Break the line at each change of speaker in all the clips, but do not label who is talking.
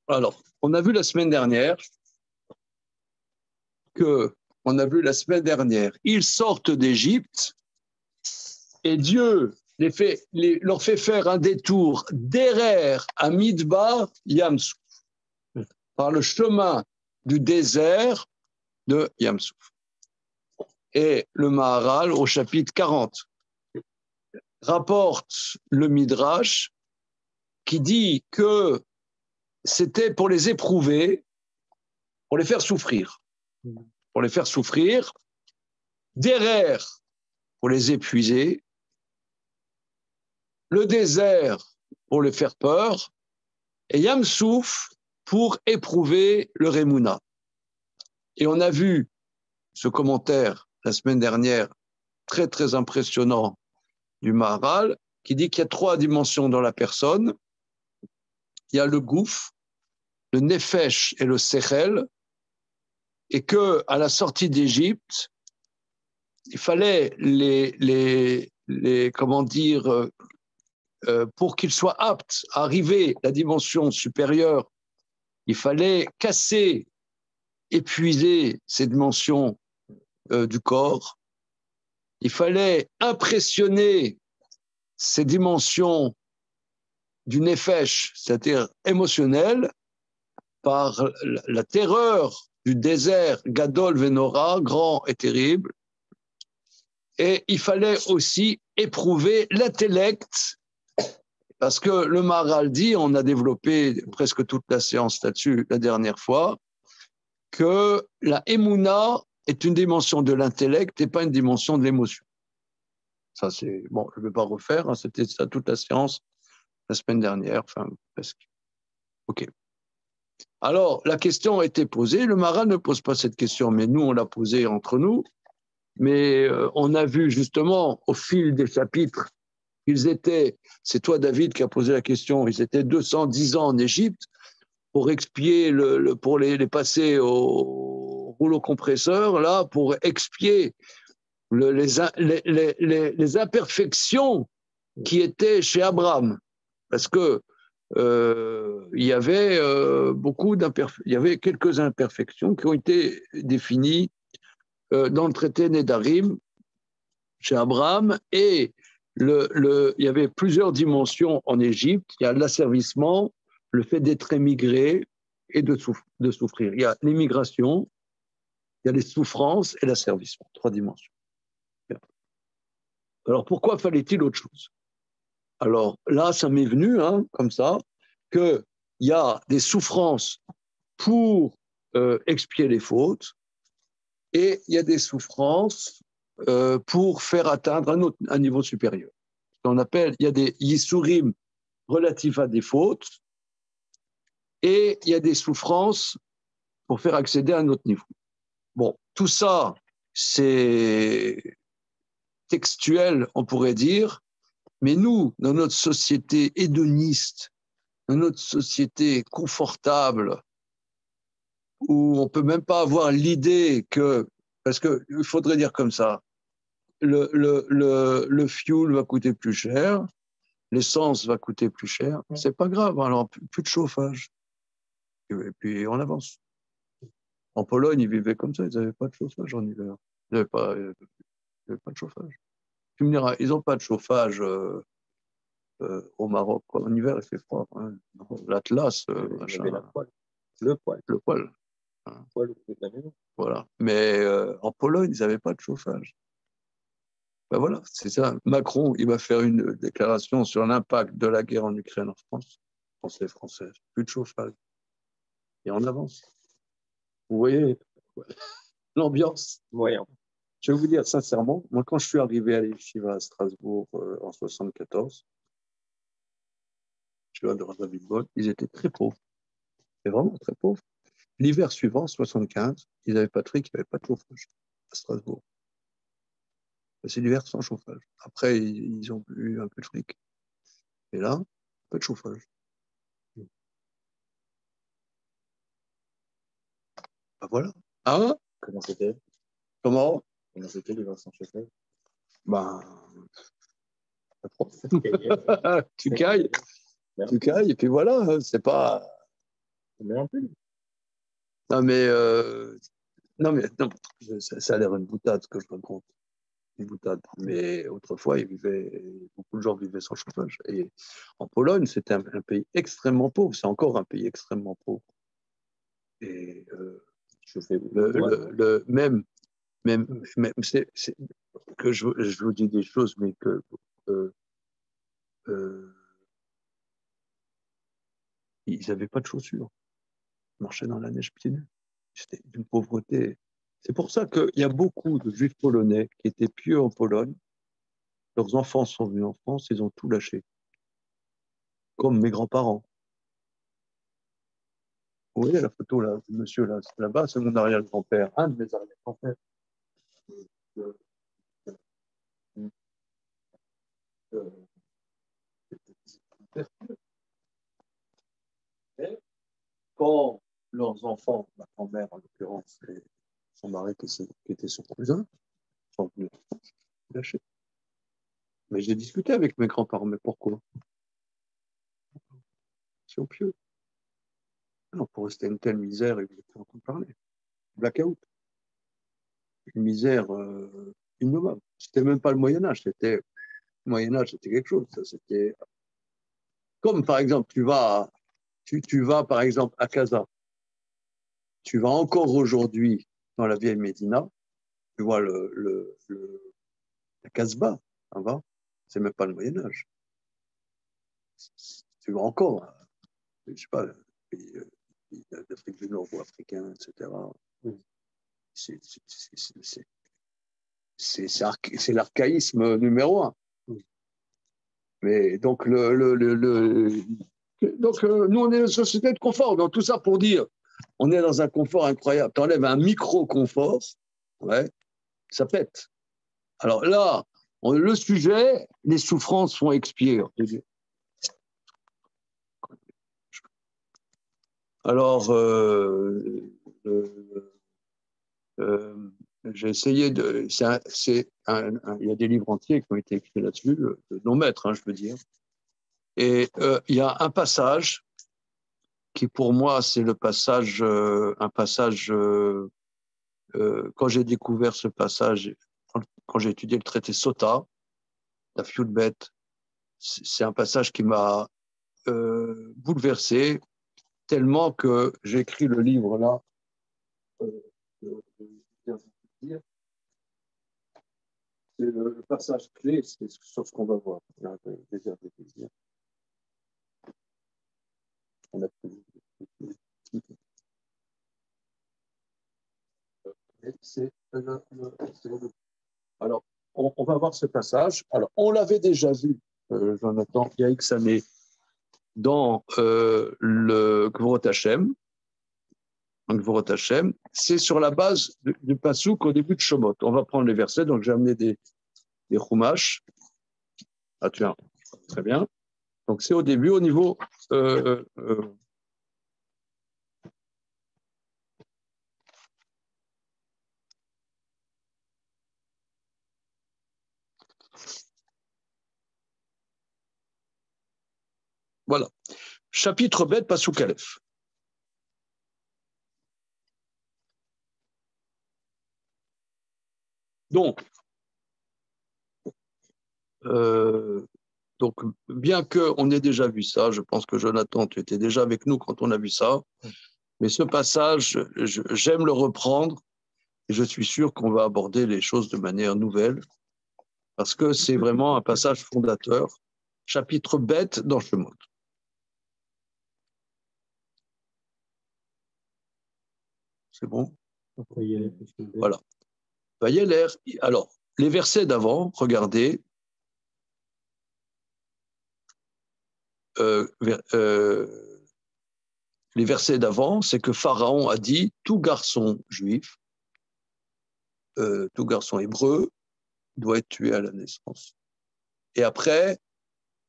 Alors, on a vu la semaine dernière ils sortent d'Égypte et Dieu leur fait faire un détour d'Erer à Midbar Yamsouf, par le chemin du désert de Yamsouf. Et le Maharal, au chapitre 40, rapporte le Midrash qui dit que c'était pour les éprouver, pour les faire souffrir. Pour les faire souffrir, Derer pour les épuiser, le désert pour les faire peur, et Yamsouf pour éprouver le Rémouna. Et on a vu ce commentaire la semaine dernière, très très impressionnant, du Maharal, qui dit qu'il y a 3 dimensions dans la personne. Il y a le gouf, le nefesh et le sechel, et que à la sortie d'Égypte, il fallait pour qu'ils soient aptes à arriver à la dimension supérieure, il fallait casser, épuiser ces dimensions du corps. Il fallait impressionner ces dimensions du nefesh, c'est-à-dire émotionnelles, par la terreur du désert Gadol Venora, grand et terrible. Et il fallait aussi éprouver l'intellect, parce que le Maharal dit, on a développé presque toute la séance là-dessus la dernière fois, que la Emouna est une dimension de l'intellect et pas une dimension de l'émotion. Ça, c'est bon, je ne vais pas refaire, hein, c'était ça toute la séance la semaine dernière, enfin presque. Ok. Alors, la question a été posée, le Maharal ne pose pas cette question, mais nous, on l'a posée entre nous. Mais on a vu justement au fil des chapitres qu'ils étaient, c'est toi David qui a posé la question, ils étaient 210 ans en Égypte pour expier, pour les passer au rouleau compresseur, là, pour expier les imperfections qui étaient chez Abraham. Parce que il y avait il y avait quelques imperfections qui ont été définies dans le traité Nedarim chez Abraham, et il y avait plusieurs dimensions en Égypte. Il y a l'asservissement, le fait d'être émigré et de souffrir. Il y a l'immigration, il y a les souffrances et l'asservissement. 3 dimensions. Alors pourquoi fallait-il autre chose? Alors là, ça m'est venu, comme ça, qu'il y a des souffrances pour expier les fautes, et il y a des souffrances pour faire atteindre un niveau supérieur. On appelle, il y a des yisurim relatifs à des fautes, et il y a des souffrances pour faire accéder à un autre niveau. Bon, tout ça, c'est textuel, on pourrait dire, mais nous, dans notre société hédoniste, dans notre société confortable, où on ne peut même pas avoir l'idée que, parce qu'il faudrait dire comme ça, le fuel va coûter plus cher, l'essence va coûter plus cher, c'est pas grave, alors plus de chauffage. Et puis on avance. En Pologne, ils vivaient comme ça, ils n'avaient pas de chauffage en hiver. Ils n'avaient pas de chauffage. Tu me diras, ils n'ont pas de chauffage au Maroc, quoi. En hiver, il fait froid. Hein. L'Atlas, machin. Le poêle. Hein. Voilà. Mais en Pologne, ils n'avaient pas de chauffage. Ben voilà, c'est ça. Macron, il va faire une déclaration sur l'impact de la guerre en Ukraine en France. Français. Plus de chauffage. Et on avance. Vous voyez l'ambiance. Voyons. Je vais vous dire sincèrement, moi, quand je suis arrivé à l'Yeshiva à Strasbourg en 74, je suis de David Boll, ils étaient très pauvres. C'était vraiment très pauvres. L'hiver suivant, 75, ils n'avaient pas de fric, ils n'avaient pas de chauffage à Strasbourg. C'est l'hiver sans chauffage. Après, ils ont eu un peu de fric. Et là, pas de chauffage. Ben voilà. Hein?
Comment c'était?
Comment
c'était l'hiver sans chauffage?
Ben, tu cailles. Tu cailles, et puis voilà, c'est pas.
Mais un peu.
Non, non, ça a l'air une boutade ce que je raconte. Une boutade. Mais autrefois, beaucoup de gens vivaient sans chauffage. Et en Pologne, c'était un pays extrêmement pauvre. C'est encore un pays extrêmement pauvre. Et
Chauffé.
même c'est que je vous dis des choses, mais que euh, ils n'avaient pas de chaussures. Ils marchaient dans la neige pieds nus. C'était d'une pauvreté. C'est pour ça qu'il y a beaucoup de juifs polonais qui étaient pieux en Pologne. Leurs enfants sont venus en France, ils ont tout lâché. Comme mes grands-parents. Vous voyez la photo là, du monsieur là-bas, c'est mon arrière-grand-père, un de mes arrière-grands-pères. Euh, euh, et quand leurs enfants, ma grand-mère en l'occurrence, et son mari qui était son cousin, sont venus lâcher. Mais j'ai discuté avec mes grands-parents, mais pourquoi? C'est au pieux. Non, pour rester une telle misère, ils ne voulaient pas en parler. Blackout. Une misère innommable. C'était même pas le Moyen-Âge, le Moyen-Âge, c'était quelque chose. Ça, c'était comme par exemple, tu vas par exemple à Casa, tu vas encore aujourd'hui dans la vieille Médina, tu vois la Casbah, ça va, c'est même pas le Moyen-Âge. Tu vas encore, je sais pas, pays d'Afrique du Nord ou africain, etc. C'est l'archaïsme numéro un. Mais donc, nous, on est une société de confort. Donc, tout ça pour dire, on est dans un confort incroyable. Tu enlèves un micro-confort, ouais, ça pète. Alors là, le sujet, les souffrances sont expiées. Alors, euh, j'ai essayé de. Il y a des livres entiers qui ont été écrits là-dessus, de nos maîtres, hein, je veux dire. Et il y a un passage qui, pour moi, c'est le passage, un passage. Quand j'ai découvert ce passage, quand j'ai étudié le traité Sota, la Fiudbet, c'est un passage qui m'a bouleversé tellement que j'ai écrit le livre là. C'est le passage clé, c'est sur ce qu'on va voir. On a Alors, on va voir ce passage. Alors, on l'avait déjà vu, Jonathan, il y a X années, dans le Gvorot Hashem. C'est sur la base du Passouk au début de Shemot. On va prendre les versets, donc j'ai amené des chumash. Ah, tiens, très bien. Donc, c'est au début, au niveau. Voilà. Chapitre Bet, Passouk Aleph. Donc, bien qu'on ait déjà vu ça, je pense que Jonathan, tu étais déjà avec nous quand on a vu ça, mais ce passage, j'aime le reprendre et je suis sûr qu'on va aborder les choses de manière nouvelle parce que c'est vraiment un passage fondateur, chapitre bête dans Shemot. C'est bon? Voilà. Vayeler, alors, les versets d'avant, regardez, les versets d'avant, c'est que Pharaon a dit tout garçon juif, tout garçon hébreu doit être tué à la naissance. Et après,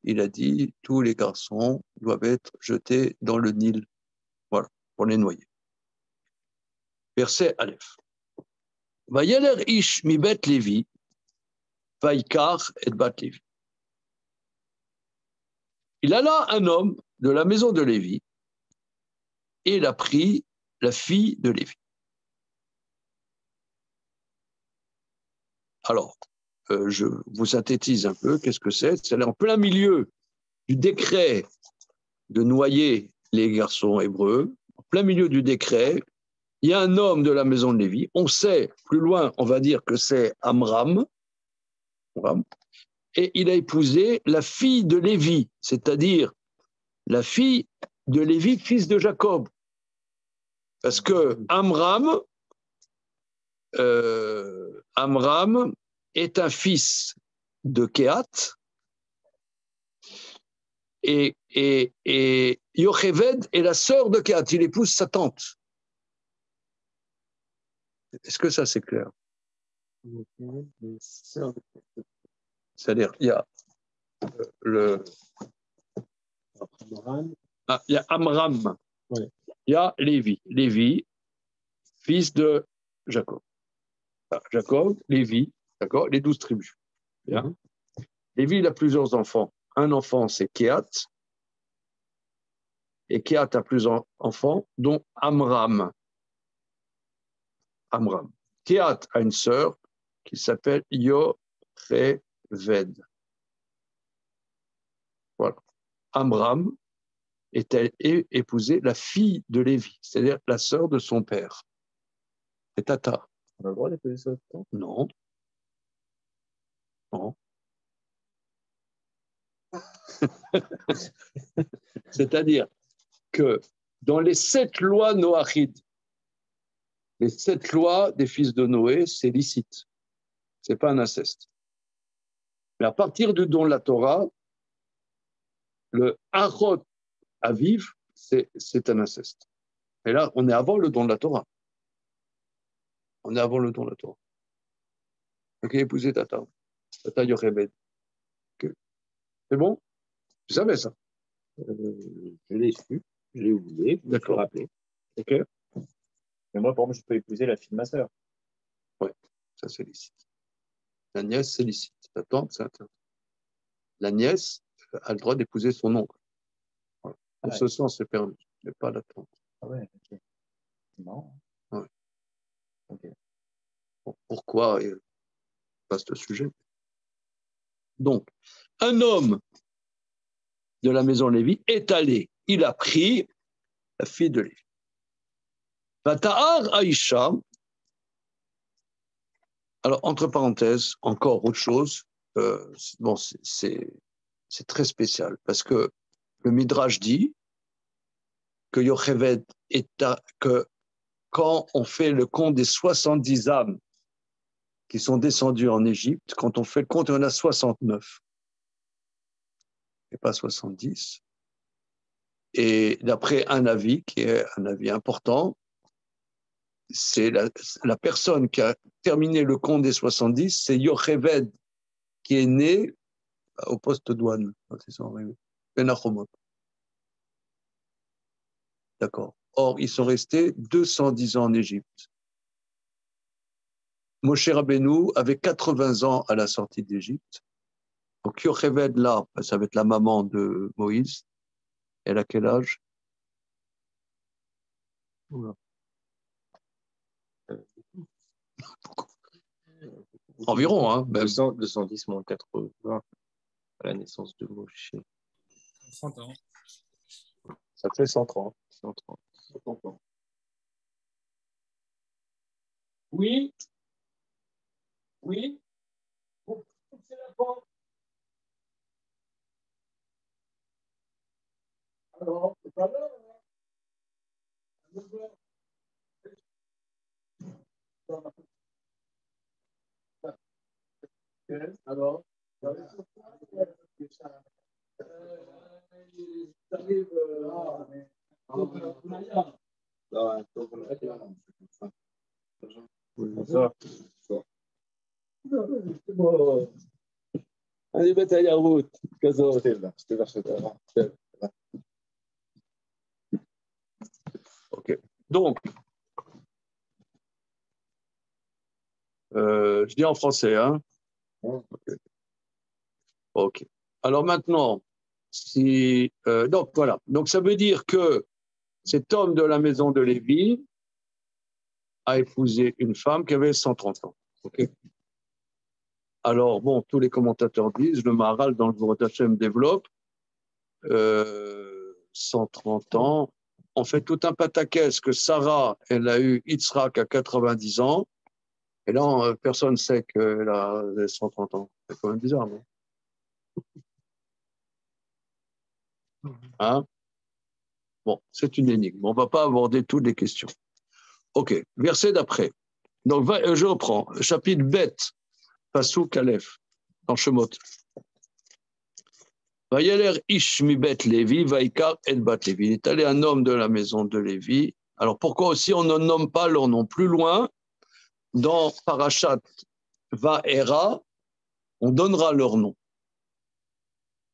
il a dit tous les garçons doivent être jetés dans le Nil, voilà, pour les noyer. Verset Aleph. Vayeler ish mi bet Lévi, vaikar et bat Lévi. Il alla un homme de la maison de Lévi, et il a pris la fille de Lévi. Alors, je vous synthétise un peu, qu'est-ce que c'est? C'est en plein milieu du décret de noyer les garçons hébreux, en plein milieu du décret, il y a un homme de la maison de Lévi, on sait, plus loin, on va dire que c'est Amram, et il a épousé la fille de Lévi, c'est-à-dire la fille de Lévi, fils de Jacob. Parce que Amram est un fils de Kehat, et Yocheved est la sœur de Kehat, il épouse sa tante. Est-ce que ça c'est clair? C'est-à-dire, il y a il y a Amram, il y a Lévi, fils de Jacob. Jacob, Lévi, d'accord, les 12 tribus. Bien. Lévi, il a plusieurs enfants. Un enfant, c'est Kehat, et Kehat a plusieurs enfants, dont Amram. Kehat a une sœur qui s'appelle Yocheved. Voilà. Amram était épousé la fille de Lévi, c'est-à-dire la sœur de son père. C'est Tata.
On a le droit d'épouser ça autant?
Non. Non. C'est-à-dire que dans les 7 lois noachides, les 7 lois des fils de Noé, c'est licite. Ce n'est pas un inceste. Mais à partir du don de la Torah, le Achot Aviv, c'est un inceste. Et là, on est avant le don de la Torah. On est avant le don de la Torah. Ok, épousez Tata. Tata Yocheved. Okay. C'est bon? Tu savais ça?
Je l'ai su, je l'ai oublié, je me suis rappelé.
Ok.
Mais moi, pour moi, je peux épouser la fille de ma sœur.
Oui, ça c'est licite. La nièce, c'est licite. La tante, c'est interdit. La nièce a le droit d'épouser son oncle. Voilà. Pour ce sens, c'est permis, mais pas la tante.
Ah ouais, ok. C'est marrant.
Ouais.
Ok.
Bon, pourquoi vaste sujet. Donc, un homme de la maison Lévi est allé, il a pris la fille de Lévi. Vata'ar Aïcha, alors entre parenthèses, encore autre chose, bon, c'est très spécial, parce que le Midrash dit que Yocheved que quand on fait le compte des 70 âmes qui sont descendues en Égypte, quand on fait le compte, il y en a 69, et pas 70. Et d'après un avis, qui est un avis important, c'est la personne qui a terminé le compte des 70, c'est Yocheved, qui est né au poste douane. Benachomot. D'accord. Or, ils sont restés 210 ans en Égypte. Moshe Rabbeinu avait 80 ans à la sortie d'Égypte. Donc, Yocheved, là, ça va être la maman de Moïse. Elle a quel âge? Environ, hein.
210 moins 80 à la naissance de Moshe.
30 ans.
Ça fait 130.
130.
Oui. Oui. C'est la porte. Alors, c'est pas l'heure. Alors, אני בתיירות כזאת. Ok. Donc, je dis en français, hein. Okay. Ok. Alors maintenant, donc voilà. Donc ça veut dire que cet homme de la maison de Lévi a épousé une femme qui avait 130 ans. Okay. Alors, bon, tous les commentateurs disent, le Maharal dans le Gvorot Hashem développe 130 ans. On fait tout un pataquès que Sarah, elle a eu Yitzhak à 90 ans. Et là, personne ne sait qu'elle a 130 ans. C'est quand même bizarre, non? Hein? Bon, c'est une énigme. On ne va pas aborder toutes les questions. OK, verset d'après. Donc, je reprends. Chapitre bête, Pasuk Aleph, dans Shemot. Vayeler ish mi bet Lévi, vaikar et bat Lévi. Il est allé un homme de la maison de Lévi. Alors, pourquoi aussi on ne nomme pas leur nom? Plus loin, dans Parashat Vaera, on donnera leur nom.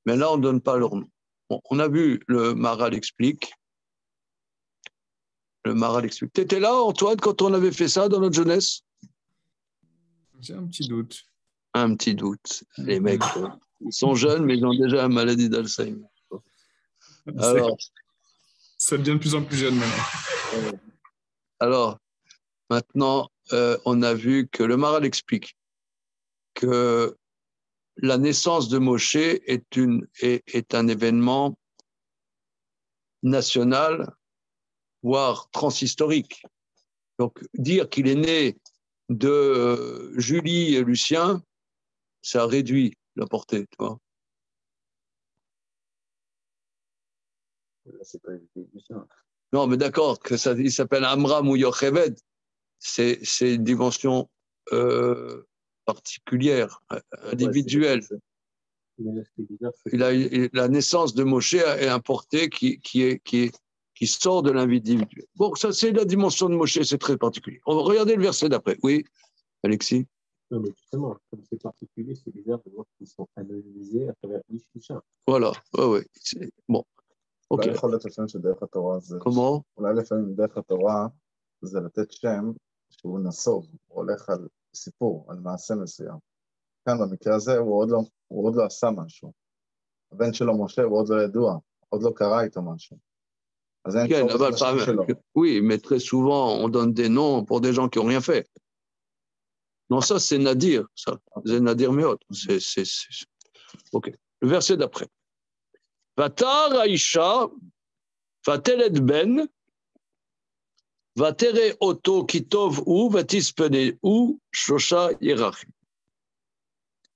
Mais là, on ne donne pas leur nom. Bon, on a vu, le Maharal explique. Le Maharal explique. Tu étais là, Antoine, quand on avait fait ça dans notre jeunesse?
J'ai un petit doute.
Un petit doute. Les mecs, ils sont jeunes, mais ils ont déjà la maladie d'Alzheimer. Alors,
ça devient de plus en plus jeune maintenant.
Alors, maintenant, on a vu que le Maharal explique que la naissance de Moshe est un événement national, voire transhistorique. Donc, dire qu'il est né de Julie et Lucien, ça réduit la portée, tu vois.
Là, c'est pas Lucien.
Non, mais d'accord, que ça, il s'appelle Amram ou Yocheved, c'est une dimension particulière, individuelle. La naissance de Moshe est un porté qui sort de l'individuel. Bon, ça c'est la dimension de Moshe, c'est très particulier. On va regarder le verset d'après. Oui, Alexis?
Non, mais justement, comme c'est particulier, c'est bizarre de voir qu'ils sont anonymisés à travers Ishusha.
Voilà, oui. Bon, ok.
אולי יכול להיות השם של דרך התורה זה...
Comment?
אולי לפעמים דרך התורה זה לתת שם שהוא נסוב, הוא הולך על סיפור, על מעשה מסוים. כאן במקרה הזה הוא עוד לא עשה משהו. הבן שלו משה הוא עוד לא ידוע, עוד לא קרה איתו משהו. אז אין צורך לשם שלו.
Oui, mais très souvent on donne des noms pour des gens qui n'ont rien fait. Non, ça c'est Nadir, ça. C'est Nadir Meot. Ok. Le verset d'après. Vatar Aisha, Vatelet Ben, Vatere Oto Kitov ou Vatispene ou Shosha Yerachim.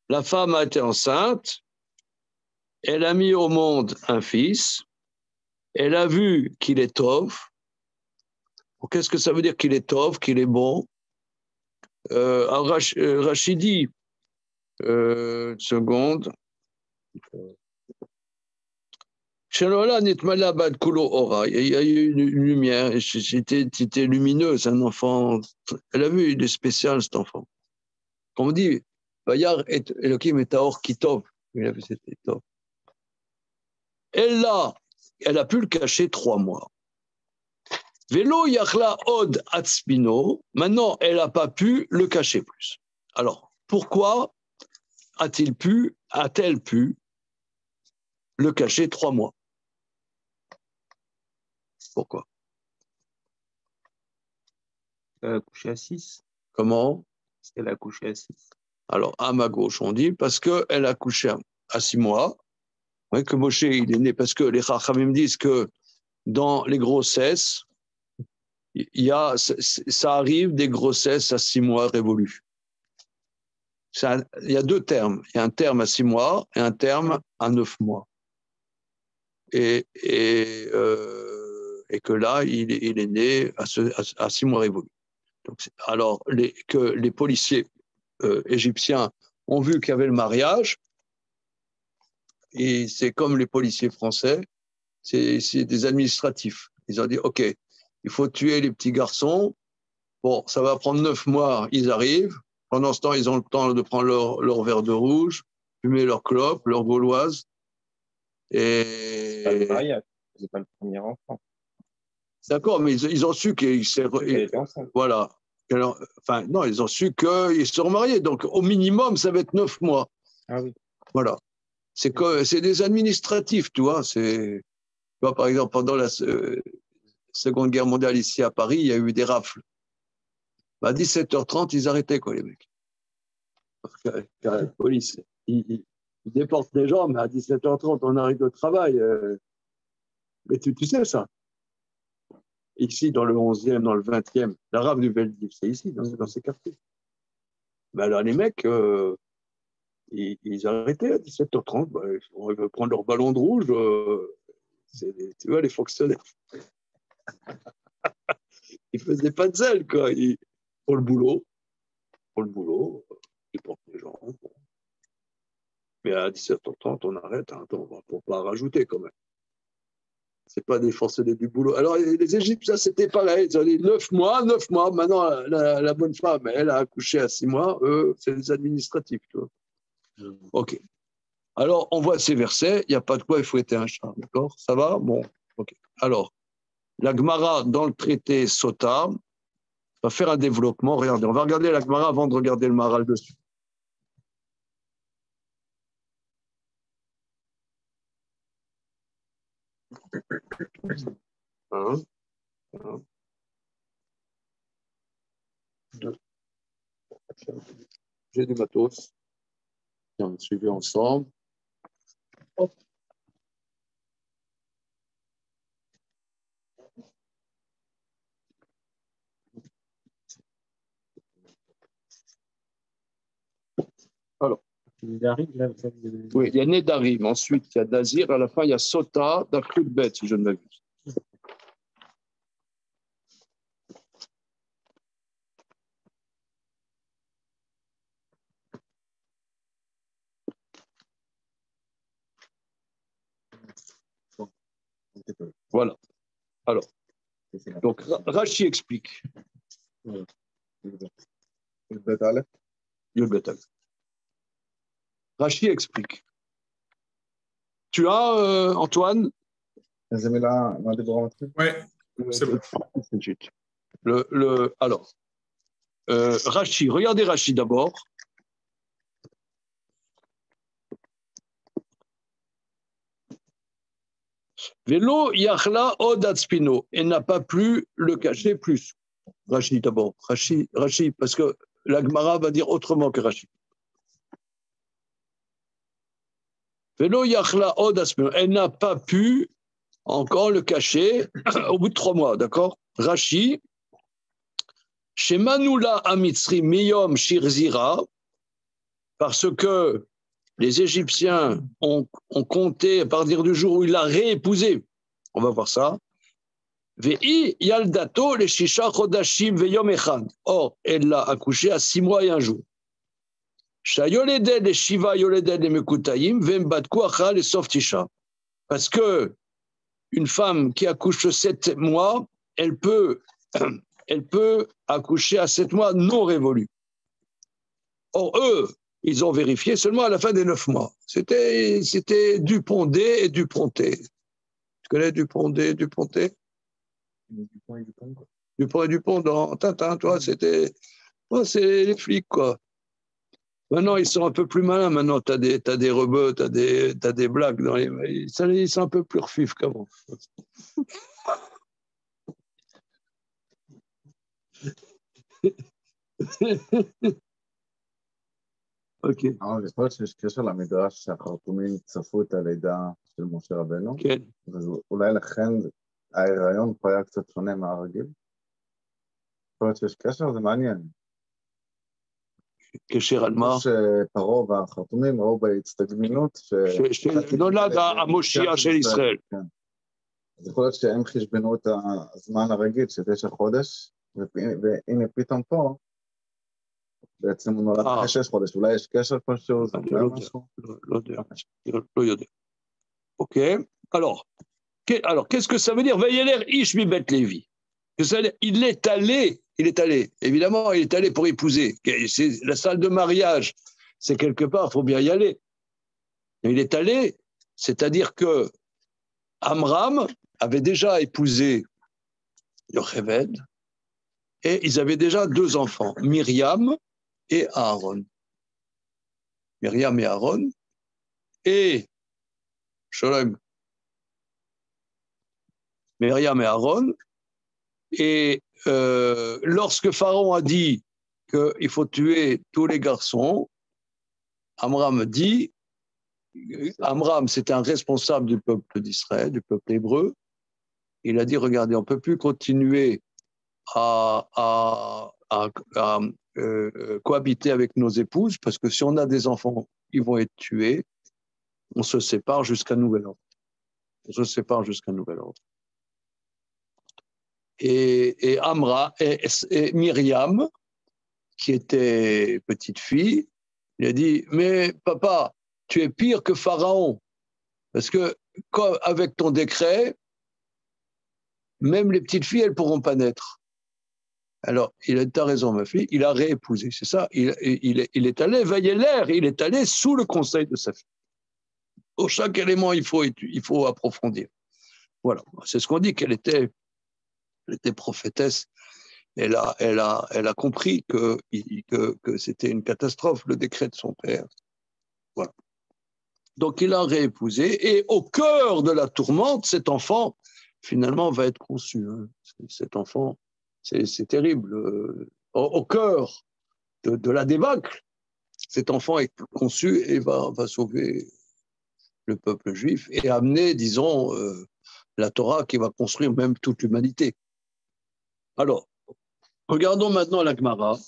La femme a été enceinte, elle a mis au monde un fils, elle a vu qu'il est Tov. Qu'est-ce que ça veut dire qu'il est Tov, qu'il est bon? Rachidi, une seconde. Il y a eu une lumière, c'était lumineux, c'est un enfant. Elle a vu, il est spécial cet enfant. Comme on dit, Vayar et Elohim et Taor Kitov. Il a vu, c'était Tov. Elle a pu le cacher 3 mois. Velo Yachla Od Atspino, maintenant elle n'a pas pu le cacher plus. Alors, pourquoi a-t-elle pu le cacher 3 mois? Pourquoi?
Elle a couché à 6.
Comment?
Parce qu'elle a couché à 6.
Alors, à ma gauche, on dit parce qu'elle a couché à 6 mois, ouais, que Moshe il est né, parce que les Chachamim disent que dans les grossesses, ça arrive des grossesses à 6 mois révolus. Il y a 2 termes. Il y a un terme à 6 mois et un terme à 9 mois. Et que là, il est né à 6 mois révolus. Donc, alors, que les policiers égyptiens ont vu qu'il y avait le mariage, et c'est comme les policiers français, c'est des administratifs. Ils ont dit, OK, il faut tuer les petits garçons. Bon, ça va prendre 9 mois, ils arrivent. Pendant ce temps, ils ont le temps de prendre leur verre de rouge, fumer leur clope, leur gauloise.
C'est pas le mariage, c'est pas le premier enfant.
D'accord, mais ils ont su qu'il s'est... Voilà. Alors, enfin, non, ils ont su qu'ils se sont mariés. Donc, au minimum, ça va être 9 mois.
Ah oui.
Voilà. C'est des administratifs, tu vois. Tu vois, par exemple, pendant Seconde Guerre mondiale ici à Paris, il y a eu des rafles. À 17h30, ils arrêtaient, quoi, les mecs. Parce que la police, ils déportent les gens, mais à 17h30, on arrête le travail. Mais tu sais ça. Ici, dans le 11e, dans le 20e, la rafle du Veldiv, c'est ici, dans ces quartiers. Mais alors, les mecs, ils arrêtaient à 17h30. Bah, on veut prendre leur ballon de rouge. Tu vois, les fonctionnaires. Ils faisaient pas de zèle, quoi. Pour le boulot, ils portent les gens. Mais à 17h30, on arrête. Hein. Attends, on ne va pas rajouter quand même. C'est pas des forcenés du boulot. Alors, les Égyptiens, c'était pareil. Ils avaient 9 mois. Maintenant, la bonne femme, elle a accouché à 6 mois. Eux, c'est les administratifs. Tu vois. OK. Alors, on voit ces versets. Il n'y a pas de quoi il faut être un chat. D'accord? Ça va? Bon. OK. Alors, la Gemara, dans le traité Sota, va faire un développement. Regardez, on va regarder la Gemara avant de regarder le Maharal dessus. Un, deux. J'ai du matos. On suivi ensemble. Hop. Alors. Oui, il y a Nedarim. Ensuite, il y a Dazir. À la fin, il y a Sota, d'Afrique bête, si je ne m'abuse. Voilà. Alors, donc Rashi explique. Rashi explique. Tu as, Antoine?
Oui, c'est bon.
Alors, Rashi, regardez Rashi d'abord. Vélo Yachla Odatspino, et n'a pas pu le cacher plus. Rashi d'abord. Rashi, parce que la Gemara va dire autrement que Rashi. Vélo Yachla Odatspino, elle n'a pas pu encore le cacher au bout de 3 mois, d'accord? Rashi, chez Manula Amitzri Miyom Shirzira, parce que les Égyptiens ont compté à partir du jour où il l'a réépousé. On va voir ça. Ve'i yaldato le shisha chodashim ve'yom echad. Or, elle l'a accouché à 6 mois et 1 jour. Shayoleded le shiva yoleded le mekutayim ve'mbadku achal le sof tisha. Parce que une femme qui accouche 7 mois, elle peut accoucher à 7 mois non révolus. Or, eux, ils ont vérifié seulement à la fin des 9 mois. C'était Dupont-D et Dupont-T. Tu connais Dupont-D et Dupont-T?
Dupont et Dupont, quoi.
Dupont et Dupont dans Tintin, toi, c'est les flics, quoi. Maintenant, ils sont un peu plus malins. Maintenant, t'as des rebeux, t'as des blagues. Ils sont un peu plus refifs qu'avant. אוקיי.
יכול להיות שיש קשר למדרש שהחרטומים צפו את הלידה של משה רבנו?
כן.
ואולי לכן ההיריון פה היה קצת שונה מהרגיל? יכול להיות שיש קשר? זה מעניין.
קשר על מה?
שפרעה והחרטומים ראו בהצטגנינות
שנולד המושיע של ישראל.
כן. אז יכול להיות שהם חשבנו את הזמן הרגיל של 9 חודש, והנה פתאום פה, בעצם הוא נולד אחרי 6 חודש, אולי יש קשר כלשהו, זה אומר משהו?
לא יודע. אוקיי, alors, qu'est-ce que ça veut dire? Vayeler ish mi bet Lévi. Il est allé, évidemment, il est allé pour épouser. C'est la salle de mariage, c'est quelque part, il faut bien y aller. Il est allé, c'est-à-dire que Amram avait déjà épousé Yocheved, et ils avaient déjà 2 enfants, Myriam et Aaron. Myriam et Aaron, et Sholem. Myriam et Aaron, Et lorsque Pharaon a dit qu'il faut tuer tous les garçons, Amram dit, Amram c'était un responsable du peuple d'Israël, du peuple hébreu, il a dit, regardez, on ne peut plus continuer à cohabiter avec nos épouses, parce que si on a des enfants, ils vont être tués, on se sépare jusqu'à nouvel ordre. On se sépare jusqu'à nouvel ordre. Et Myriam, qui était petite fille, il a dit, mais papa, tu es pire que Pharaon, parce que avec ton décret, même les petites filles, elles ne pourront pas naître. Alors, il a t'as raison, ma fille, il a réépousé, c'est ça. Il est allé veiller l'air, il est allé sous le conseil de sa fille. Pour chaque élément, il faut approfondir. Voilà, c'est ce qu'on dit, qu'elle était prophétesse. Elle a compris que c'était une catastrophe, le décret de son père. Voilà. Donc, il a réépousé, et au cœur de la tourmente, cet enfant, finalement, va être conçu. Hein. Cet enfant, c'est terrible. Au cœur de la débâcle, cet enfant est conçu et va sauver le peuple juif et amener, disons, la Torah qui va construire même toute l'humanité. Alors, regardons maintenant la Gemara.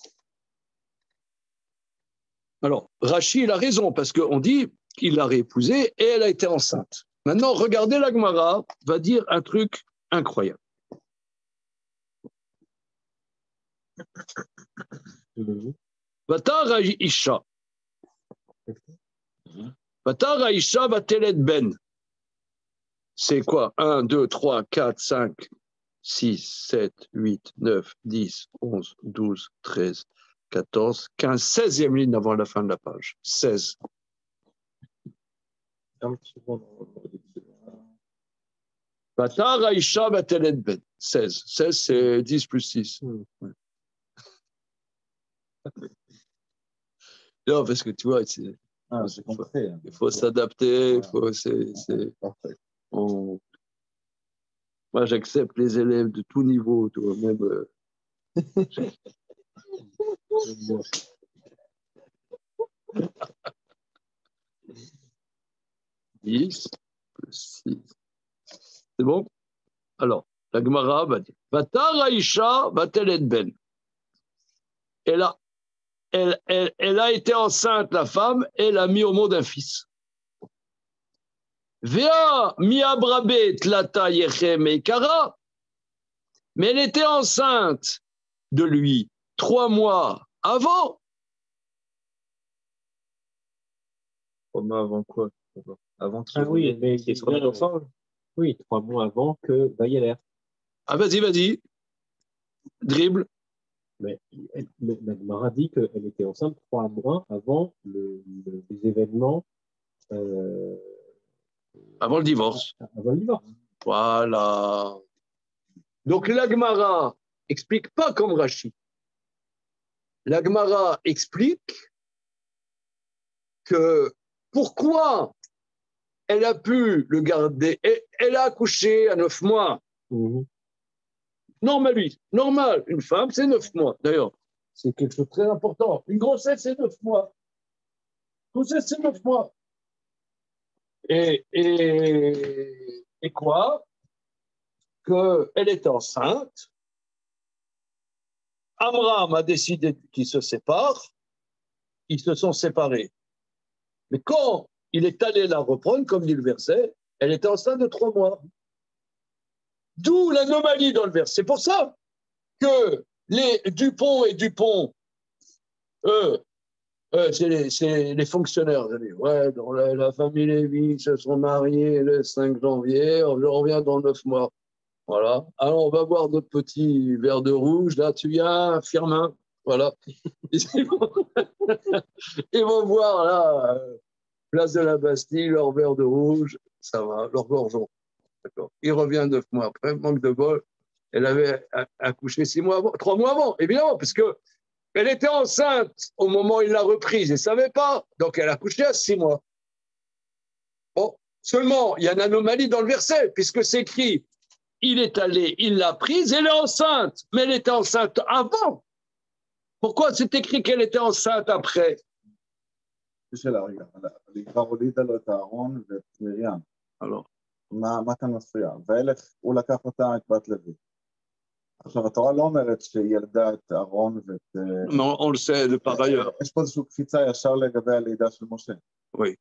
Alors, Rashi, il a raison, parce qu'on dit qu'il l'a réépousée et elle a été enceinte. Maintenant, regardez, la Gemara va dire un truc incroyable. Vatar Isha. Vatar Isha Vatelet Ben. C'est quoi? 1, 2, 3, 4, 5, 6, 7, 8, 9, 10, 11, 12, 13, 14, 15, 16e ligne avant la fin de la page. 16. Vatar Aisha Vatelet Ben. 16. 16, c'est 10 plus 6. Ouais. Non, parce que tu vois, il faut s'adapter. Moi, j'accepte les élèves de tout niveau, toi, même. 10 plus 6. C'est bon? Alors, la Gemara va dire Vatar Aisha Vatelet Ben. Elle a été enceinte, la femme, elle a mis au monde un fils. Vea miabrabe tlata yechem ekara. Mais elle était enceinte de lui 3 mois avant.
3 mois avant quoi? Avant qu'il se remettent ensemble? Oui, 3 mois avant que Vayeler.
Ah, vas-y. Dribble.
Mais la Gemara dit qu'elle était enceinte 3 mois avant les événements.
Avant le divorce.
Avant le divorce.
Voilà. Donc la Gemara explique pas comme Rashi. La Gemara explique que pourquoi elle a pu le garder. Elle a accouché à 9 mois. Normal, une femme, c'est 9 mois. D'ailleurs, c'est quelque chose de très important. Une grossesse, c'est 9 mois. Une grossesse, c'est 9 mois. Et quoi? Qu'elle est enceinte. Amram a décidé qu'ils se séparent. Ils se sont séparés. Mais quand il est allé la reprendre, comme dit le verset, elle était enceinte de 3 mois. D'où l'anomalie dans le verset. C'est pour ça que les Dupont et Dupont, c'est les fonctionnaires. Ouais, dans la famille Lévy se sont mariés le 5 janvier, on revient dans 9 mois. Voilà. Alors, on va boire notre petit verre de rouge. Là, tu viens, Firmin. Voilà. Ils vont voir, là, place de la Bastille, leur verre de rouge. Ça va, leur gorgeon. D'accord. Il revient 9 mois après, manque de bol. Elle avait accouché 6 mois avant, 3 mois avant, évidemment, parce qu'elle était enceinte au moment où il l'a reprise. Elle ne savait pas. Donc, elle a accouché à 6 mois. Bon, seulement, il y a une anomalie dans le verset, puisque c'est écrit il est allé, il l'a prise, elle est enceinte. Mais elle était enceinte avant. Pourquoi c'est écrit qu'elle était enceinte après?
שאלה רגע, היא כבר הולידה לו את הארון ואת מרים. מה כאן מפריע? והלך, הוא לקח אותה את בת לוי. עכשיו, התורה לא אומרת שהיא ילדה את אהרון ואת...
Non, on le sait par ailleurs.
יש פה איזושהי קפיצה ישר לגבי הלידה של משה.
Oui.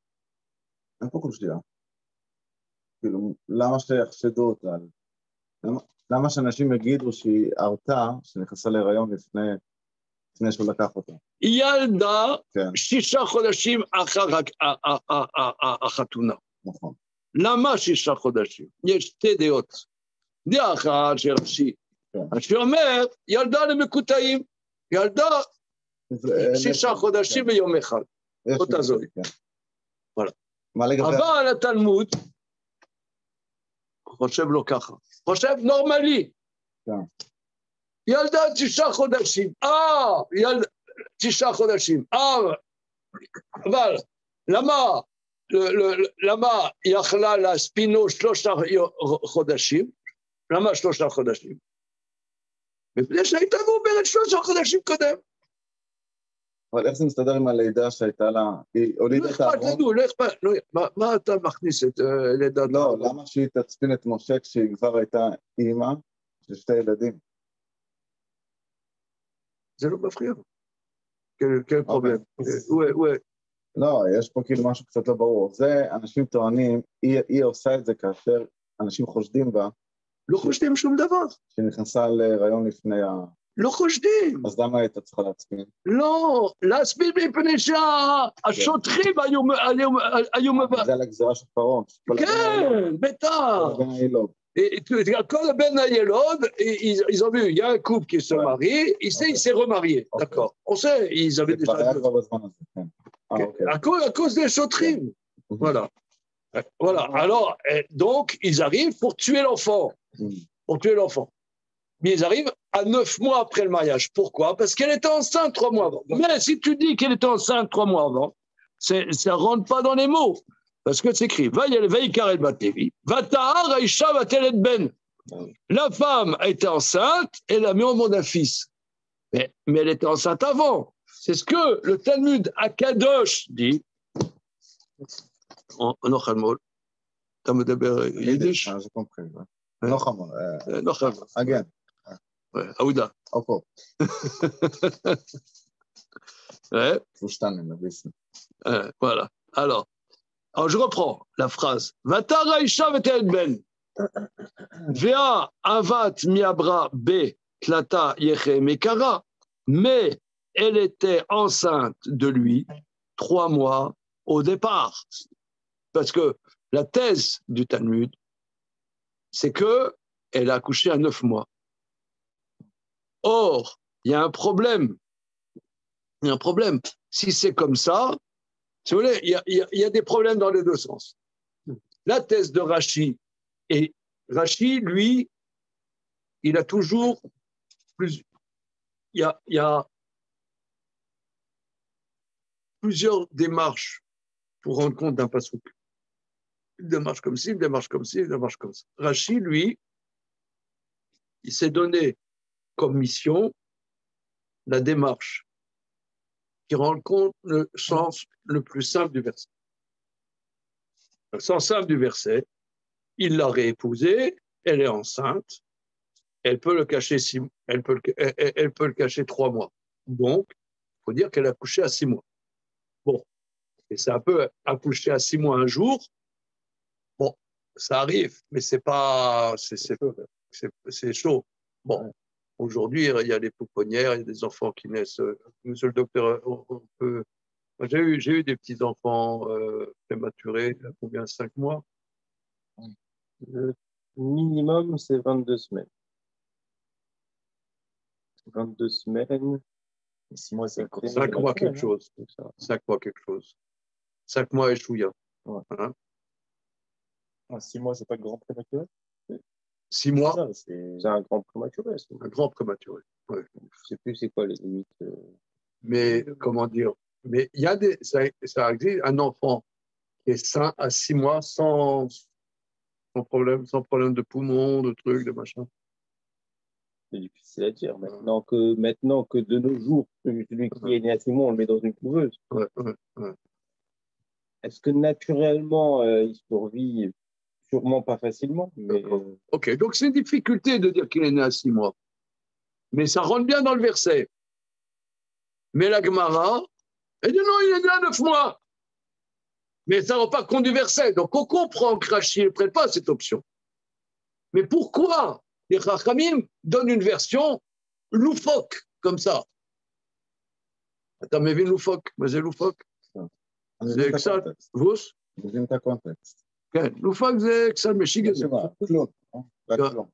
אין פה קושיה. כאילו, למה שיחשדו אותה? למה שאנשים יגידו שהיא הרתה, שנכנסה להיריון לפני שהוא לקח אותה?
ילדה 6 חודשים אחר החתונה.
נכון.
למה 6 חודשים? יש 2 דעות. דעה אחת של רש"י. רש"י אומר, ילדה למקוטעים, ילדה 6 חודשים ביום אחד. אותה זוהי. אבל התלמוד חושב לא ככה. חושב נורמלי. ילדה 9 חודשים. 9 חודשים. אבל למה היא יכלה להספינו 3 חודשים? למה 3 חודשים? מפני שהייתה מעוברת 3 חודשים קודם.
אבל איך זה מסתדר עם הלידה שהייתה לה? היא הולידה את הארון?
לא אכפת לנו, מה אתה מכניס את לידת הארון?
לא, למה שהיא תצפין את משה כשהיא כבר הייתה אימא של 2 ילדים?
זה לא מפריע. כן פרובלם.
לא, יש פה כאילו משהו קצת לא ברור. זה, אנשים טוענים, היא עושה את זה כאשר אנשים חושדים בה.
לא חושדים שום דבר.
שנכנסה להיריון לפני ה...
לא חושדים.
אז למה הייתה צריכה להצפין?
לא, להצפין מפני שהשוטרים היו...
זה על הגזרה של פרעה.
כן, בטח.
בן הילוד.
Quand le Ben Ayelod, ils ont vu, il y a un couple qui se marie, il s'est remarié, d'accord. On sait, ils avaient déjà... À cause des chautrines. Voilà. Voilà. Alors, donc, ils arrivent pour tuer l'enfant. Pour tuer l'enfant. Mais ils arrivent à 9 mois après le mariage. Pourquoi? Parce qu'elle était enceinte 3 mois avant. Mais si tu dis qu'elle était enceinte 3 mois avant, ça ne rentre pas dans les mots. Parce que c'est écrit, la femme était enceinte, elle a mis au monde un fils. Mais elle était enceinte avant. C'est ce que le Talmud Akadosh dit. En Ochalmol. Tu me dis yiddish?
J'ai compris. Nochamol.
Nochamol.
Again.
Aouda.
Encore.
Voilà. Alors, je reprends la phrase. Vatara Isha vetel ben. Vea avat miabra be tlata yeche mekara. Mais elle était enceinte de lui 3 mois au départ. Parce que la thèse du Talmud, c'est qu'elle a accouché à 9 mois. Or, il y a un problème. Il y a un problème. Si c'est comme ça, si vous voulez, il y a des problèmes dans les 2 sens. La thèse de Rashi, et Rashi, lui, il a toujours plus. Il y a plusieurs démarches pour rendre compte d'un passouk. Une démarche comme ci, une démarche comme ci, une démarche comme ça. Rashi, lui, il s'est donné comme mission la démarche qui rend compte le sens le plus simple du verset. Le sens simple du verset, il l'a réépousée, elle est enceinte, elle peut le cacher 3 mois. Donc, il faut dire qu'elle a accouché à 6 mois. Bon, et c'est un peu accoucher à 6 mois un jour. Bon, ça arrive, mais c'est pas, c'est chaud. Bon. Aujourd'hui, il y a des pouponnières, il y a des enfants qui naissent. Monsieur le docteur, on peut... J'ai eu des petits-enfants prématurés, combien? 5 mois?
Le minimum, c'est 22 semaines. 22 semaines. 6 mois, c'est
5 mois quelque chose. 5 mois quelque chose. 5 mois et chouïa.
Ouais.
Hein?
6 mois, c'est pas le grand prématuré?
6 mois,
c'est un grand prématuré.
Un grand prématuré. Ouais.
Je ne sais plus c'est quoi les limites.
Mais comment dire? Mais il y a ça existe un enfant qui est sain à 6 mois sans sans problème de poumon, de trucs, de machin.
C'est difficile à dire. Maintenant que de nos jours, celui qui est né à 6 mois, on le met dans une couveuse.
Ouais.
Est-ce que naturellement, il survit? Sûrement pas facilement. Mais,
Ok, donc c'est une difficulté de dire qu'il est né à 6 mois. Mais ça rentre bien dans le verset. Mais la Gemara, elle dit non, il est né à 9 mois. Mais ça ne rend pas compte du verset. Donc on comprend que Rashi ne prête pas cette option. Mais pourquoi les Chachamim donnent une version loufoque, comme ça? Attends, mais viens loufoque, mais c'est loufoque. C'est que ça, vous?
מבין את הקונטקסט.
כן, loufoque זה קצת משיג את זה.
כלום, רק כלום.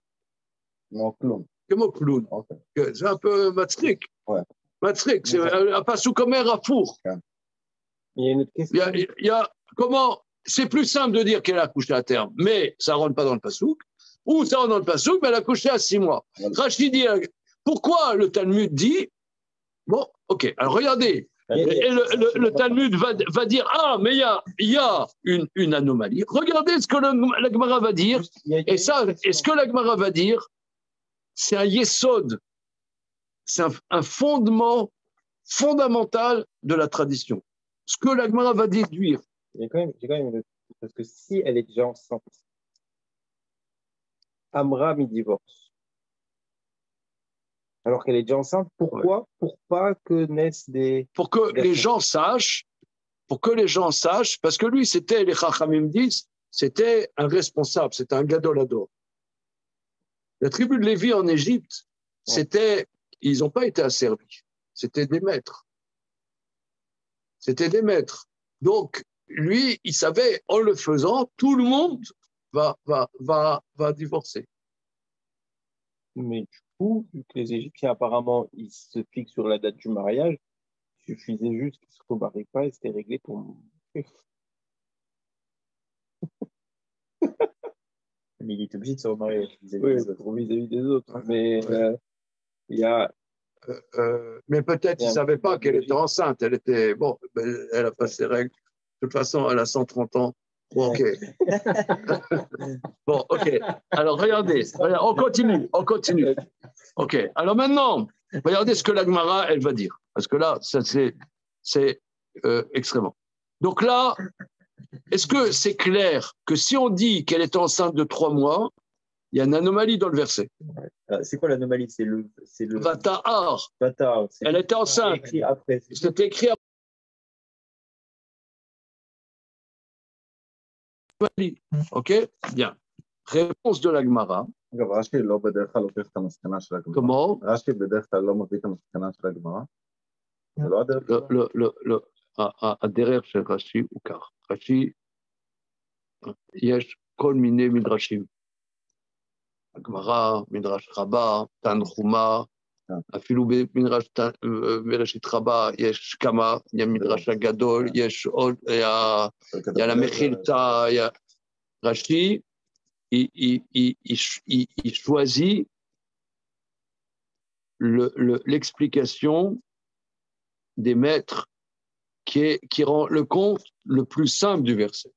כמו כלום.
כמו כלום. כן, זה un peu מצחיק. מצחיק, c'est un passouk אומר הפוך.
Il y a une autre question.
Il y a comment, c'est plus simple de dire qu'elle a accouché à terme, mais ça ne rentre pas dans le passouk, ou ça rentre dans le passouk, mais elle a accouché à 6 mois. Rashi dit, pourquoi le Talmud dit, bon, ok, alors regardez, et le Talmud va dire, ah, mais il y a une anomalie. Regardez ce que la Gemara va dire, et ce que la Gemara va dire, c'est un yesod, c'est un fondement fondamental de la tradition. Ce que la Gemara va déduire.
J'ai quand même parce que si elle est déjà enceinte, Amram, il divorce. Alors qu'elle est déjà enceinte, pourquoi? Pour pas que naissent des...
Pour que les gens sachent, parce que lui, c'était, les Chachamim disent, c'était un responsable, c'était un gadolador. La tribu de Lévi en Égypte, ils n'ont pas été asservis, c'était des maîtres. C'était des maîtres. Donc, lui, il savait, en le faisant, tout le monde va divorcer.
Mais du coup, vu que les Égyptiens, apparemment, ils se fixent sur la date du mariage, il suffisait juste qu'ils ne se remarient pas et c'était réglé pour...
Mais il est obligé de se remarier
vis-à-vis des autres. Mais il y a...
mais peut-être il ne savait pas qu'elle était enceinte. Elle a pas ses règles. De toute façon, elle a 130 ans. Bon, ok. Bon, ok. Alors, regardez, on continue. Ok. Alors maintenant, regardez ce que la Gemara, elle va dire. Parce que là, c'est extrêmement. Donc là, est-ce que c'est clair que si on dit qu'elle est enceinte de 3 mois, il y a une anomalie dans le verset?
C'est quoi l'anomalie? C'est le...
Vata'ar. Elle était enceinte. C'était écrit après. Ok? Bien. Réponse de la Gemara.
רש"י לא בדרך כלל לוקח את המסקנה של הגמרא.
כמו?
רש"י בדרך כלל לא מביא את המסקנה של הגמרא. זה לא הדרך.
הדרך של רש"י הוא כך. רש"י, יש כל מיני מדרשים. הגמרא, מדרש רבה, תנחומה, אפילו במדרש בראשית רבה יש כמה, il y a מדרש הגדול, יש עוד, il y a la Mechilta, Rashi, il choisit l'explication des maîtres qui rend le compte le plus simple du verset.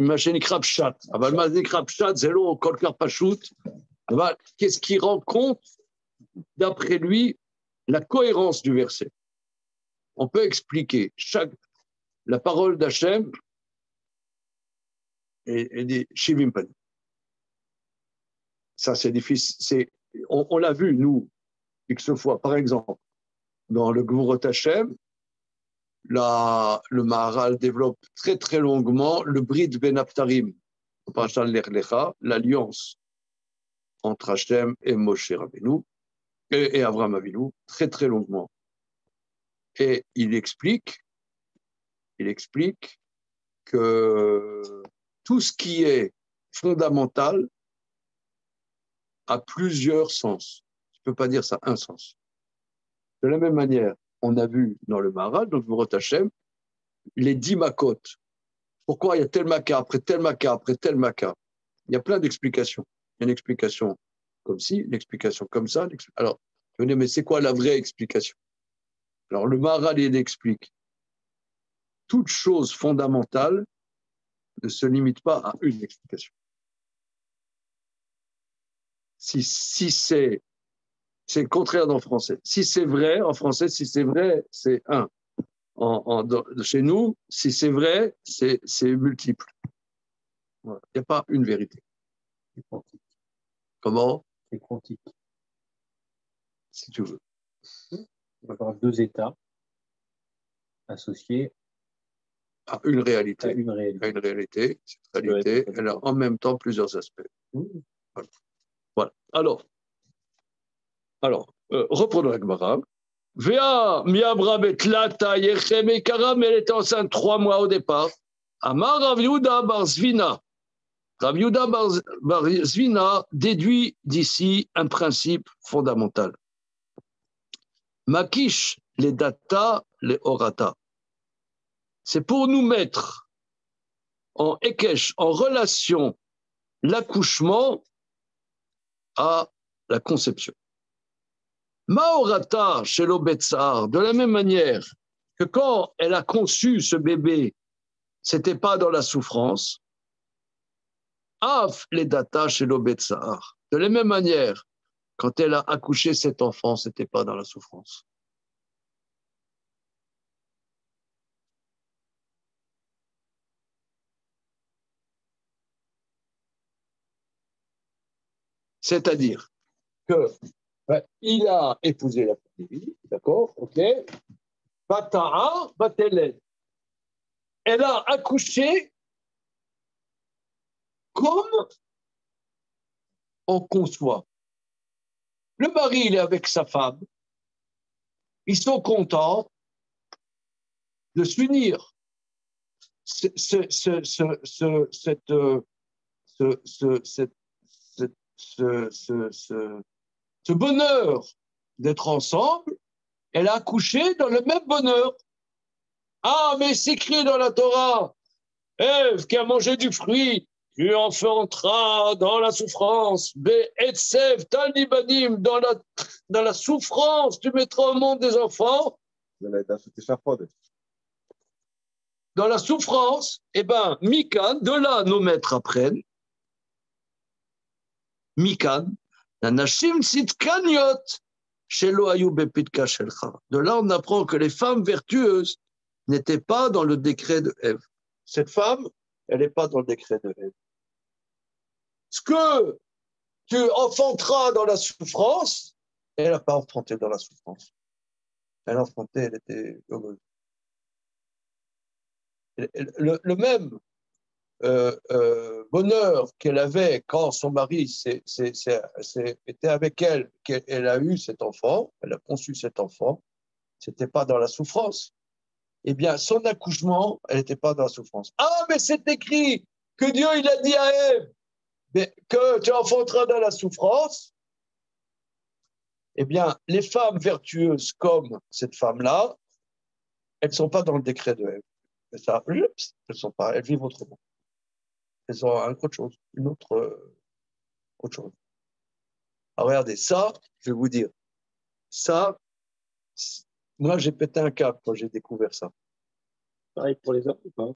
מה שנקרא פשט, אבל מה זה נקרא פשט? זה לא כל כך פשוט, אבל qu'est-ce qui rend compte, d'après lui, la cohérence du verset. On peut expliquer la parole d'Hachem et des Shivim Panim. Ça, c'est difficile. On l'a vu, nous, X fois. Par exemple, dans le Gvurot Hachem, le Maharal développe très très longuement le Brit Ben Aptarim, l'alliance entre Hachem et Moshe Rabbeinu et Avraham Avinu, très très longuement. Et il explique que tout ce qui est fondamental a plusieurs sens. Je ne peux pas dire ça un sens. De la même manière, on a vu dans le Maharal, dans le Gvurot Hachem, les 10 makot. Pourquoi il y a tel maka, après tel maka, après tel maka? Il y a plein d'explications. Il y a une explication comme ci, une explication comme ça. Alors, venez, mais c'est quoi la vraie explication? Alors, le Maharal, il explique toute chose fondamentale ne se limite pas à une explication. Si c'est le contraire dans le français. Si c'est vrai, en français, si c'est vrai, c'est un. Chez nous, si c'est vrai, c'est multiple. Voilà. Il n'y a pas une vérité.
C'est quantique.
Comment?
C'est quantique.
Si tu veux.
On va avoir deux états associés
À une réalité.
à une réalité.
À une réalité. Cette réalité, elle a en même temps plusieurs aspects. Voilà. Alors reprenons la Gemara. Vea miabra betlata yechem ekara, mais elle était enceinte 3 mois au départ. Amar Rav Yehuda bar Zvina. Rav Yehuda bar Zvina déduit d'ici un principe fondamental. Makish les data les orata. C'est pour nous mettre en ekesh, en relation, l'accouchement à la conception. Maorata chez l'Obetsar, de la même manière que quand elle a conçu ce bébé, c'était pas dans la souffrance. Af les data chez l'Obetsar, de la même manière, quand elle a accouché cet enfant, c'était pas dans la souffrance. C'est-à-dire que il a épousé la petite fille, d'accord, ok. Bata'a, bateled. Elle a accouché comme on conçoit. Le mari, il est avec sa femme. Ils sont contents de s'unir. Ce bonheur d'être ensemble, elle a accouché dans le même bonheur. Ah, mais c'est écrit dans la Torah, Ève qui a mangé du fruit, tu enfanteras dans la souffrance. Be'etsev talibanim, dans la souffrance, tu mettras au monde des enfants. Dans la souffrance, Mikan, de là nos maîtres apprennent. Mikan, Nanashim sitkaniot, shelo ayu bepitka shelcha. De là, on apprend que les femmes vertueuses n'étaient pas dans le décret de Ève. Cette femme, elle n'est pas dans le décret de Ève. Ce que tu enfanteras dans la souffrance, elle n'a pas enfanté dans la souffrance. Elle a enfanté, elle était heureuse. Le même bonheur qu'elle avait quand son mari était avec elle, qu'elle a eu cet enfant, elle a conçu cet enfant, c'était pas dans la souffrance. Eh bien, son accouchement, elle n'était pas dans la souffrance. Ah, mais c'est écrit que Dieu, il a dit à Ève que tu enfanteras dans la souffrance. Eh bien, les femmes vertueuses comme cette femme-là, elles ne sont pas dans le décret de Ève. Elles sont pas, elles vivent autrement. Elles ont autre chose, une autre chose. Alors regardez, ça, je vais vous dire, ça, moi j'ai pété un câble quand j'ai découvert ça.
Pareil pour les hommes ou pas?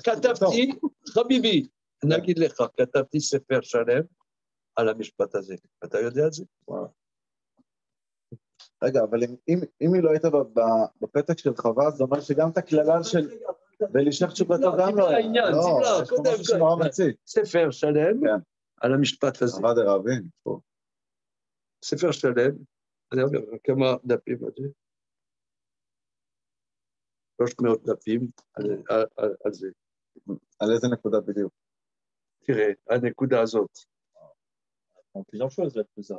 כתבתי, חביבי, נגיד לך, כתבתי ספר שלם על המשפט הזה. אתה יודע את זה?
רגע, אבל אם היא לא הייתה בפתק של חווה, זה אומר שגם את הכללה של ולשך תשוקתו גם לא היה. לא, יש פה משהו שנורא מציק.
ספר שלם על המשפט הזה.
חווה דרבין.
ספר שלם, אני אומר כמה דפים על זה. 300 דפים על זה.
על איזה נקודה בדיוק?
תראה, הנקודה הזאת.
plusieurs choses là-dessus.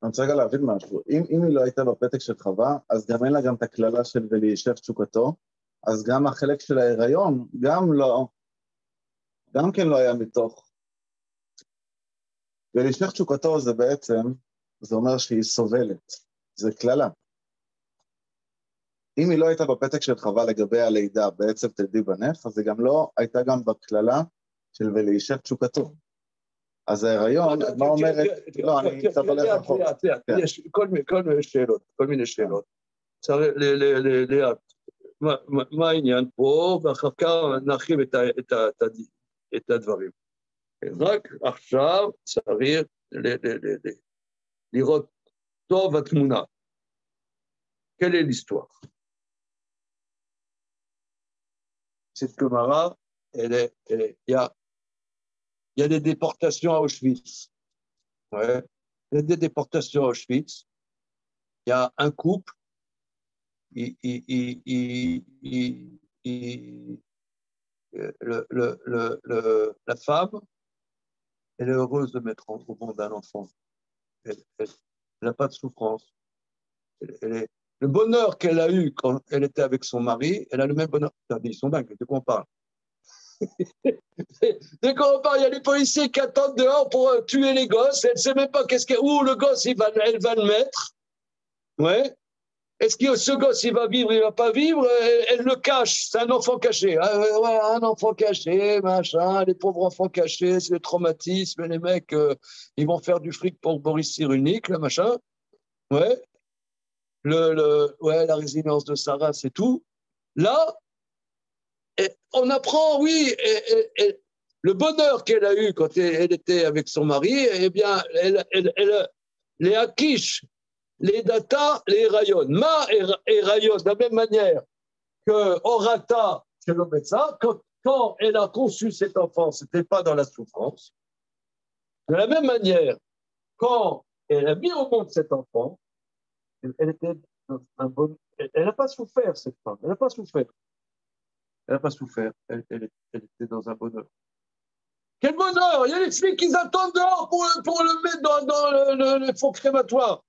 אני רוצה רגע להבין משהו. אם היא לא הייתה בפתק של חווה, אז גם אין לה גם את הכללה של וליישב תשוקתו, אז גם החלק של ההיריון, גם כן לא היה מתוך. וליישב תשוקתו זה בעצם, זה אומר שהיא סובלת. זה כללה. אם היא לא הייתה בפתק של חווה לגבי הלידה, בעצם תלדי בנף, אז היא גם לא הייתה גם בכללה של וליישב תשוקתו. אז ההיריון, מה אומרת? לא, אני קצת הולך רחוק.
יש כל מיני שאלות. צריך לאט. מה העניין פה, ואחר כך נרחיב את הדברים. רק עכשיו צריך לראות טוב התמונה. Quelle est l'histoire? Cette Gemara, il y a des déportations à Auschwitz. Ouais. Il y a des déportations à Auschwitz. Il y a un couple, la femme, elle est heureuse de mettre au monde un enfant. Elle n'a pas de souffrance. Le bonheur qu'elle a eu quand elle était avec son mari, elle a le même bonheur. Ils sont dingues, de quoi on parle? Dès qu'on parle, il y a les policiers qui attendent dehors pour tuer les gosses. Elle ne sait même pas où le gosse elle va le mettre. Ouais. Est-ce que ce gosse il va vivre, il ne va pas vivre? Elle le cache, c'est un enfant caché. Ouais, un enfant caché, machin, les pauvres enfants cachés, c'est le traumatisme. Les mecs, ils vont faire du fric pour Boris Cyrulnik, là, machin. Ouais. Ouais, la résilience de Sarah, c'est tout. Là, on apprend, oui, le bonheur qu'elle a eu quand elle était avec son mari, eh bien, les Akish, les Data, les Rayon. Ma et Rayon, de la même manière que Orata, chez le médecin, quand elle a conçu cet enfant, ce n'était pas dans la souffrance. De la même manière, quand elle a mis au monde cet enfant, elle était dans un bon. Elle n'a pas souffert, cette femme. Elle n'a pas souffert. Elle n'a pas souffert. Elle était dans un bonheur. Quel bonheur! Il y a les flics qui attendent dehors pour le mettre dans le fond crématoire.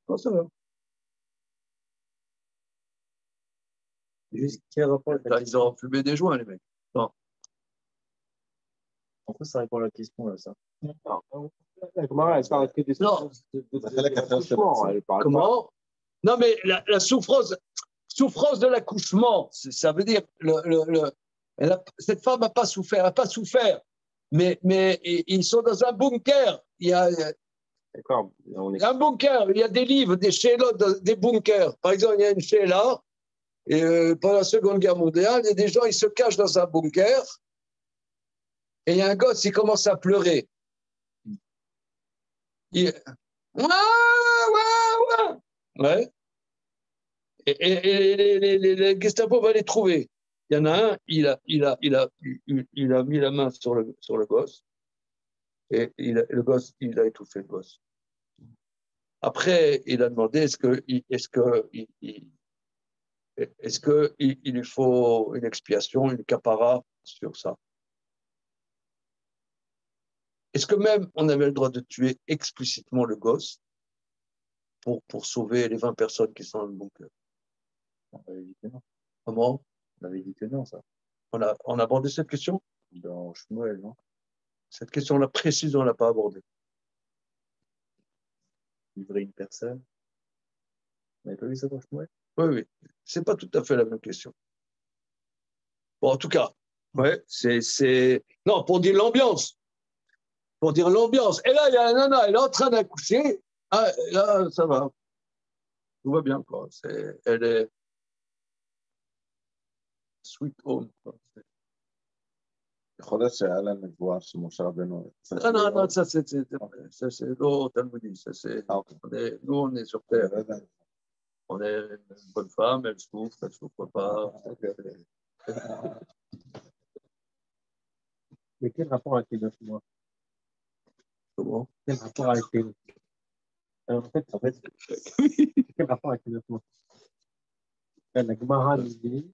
Non, ça va.
Juste, quel rapport avec la
Ils
question?
ont fumé des joints, les mecs. Non.
Pourquoi ça répond à la question, là, ça?
La Gemara, elle parle que des
Non.
accouchements. Elle parle
Comment? Non, mais la souffrance de l'accouchement, ça veut dire cette femme n'a pas souffert, elle n'a pas souffert. Mais ils sont dans un bunker. Il y a
D'accord.
un bunker, il y a des livres, des shélotes, des bunkers. Par exemple, il y a une shéla, et pendant la Seconde Guerre mondiale, il y a des gens, ils se cachent dans un bunker, et il y a un gosse, il commence à pleurer. Ouais. Et les Gestapo va les trouver. Il y en a un, il a mis la main sur le gosse, et le gosse, il a étouffé le gosse. Après, il a demandé est-ce qu'il lui faut une expiation, une capara sur ça. Est-ce que même on avait le droit de tuer explicitement le gosse pour sauver les 20 personnes qui sont dans le bunker?
On avait dit que non.
Comment?
On avait dit que non, ça.
On a abordé cette question?
Dans Shmuel, non?
Cette question-là précise, on ne l'a pas abordée.
Livrer une personne. On n'avait pas vu ça dans Shmuel?
Oui. Ce n'est pas tout à fait la même question. Bon, en tout cas, ouais, non, pour dire l'ambiance. Pour dire l'ambiance. Et là, il y a un nana, elle est en train d'accoucher. Ah, là, ça va. Tout va bien, quoi. Elle est sweet home, quoi.
יכול להיות שהיה להם נבואה שמשה רבנו...
Non, ça c'est l'eau talmudique. Nous, on est sur terre. On est une bonne femme, elle souffre pas.
Mais quel rapport avec les 9 mois?
Comment?
Quel rapport avec les... En fait, quel rapport avec les 9 mois? La Gemara nous dit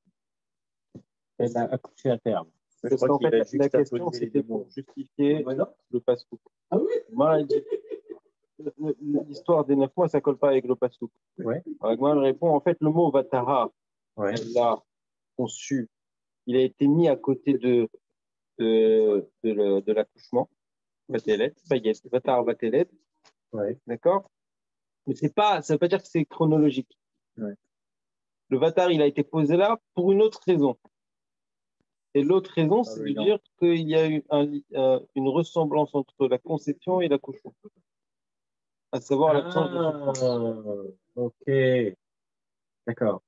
qu'elle a accouché à terme. Parce qu'en fait, la question, c'était pour justifier le passe-coup.
Ah oui?
Moi, elle dit, l'histoire des 9 mois, ça ne colle pas avec le passe-coup. Ouais. Alors, moi, elle répond, en fait, le mot Vatara, elle l'a conçu. Il a été mis à côté de l'accouchement. Vatelet, Vatar Vatelet. Ouais. D'accord? Mais ça ne veut pas dire que c'est chronologique. Ouais. Le Vatar, il a été posé là pour une autre raison. Et l'autre raison, c'est de dire qu'il y a eu une ressemblance entre la conception et l'accouchement. À savoir l'absence de souffrance. Ok. D'accord.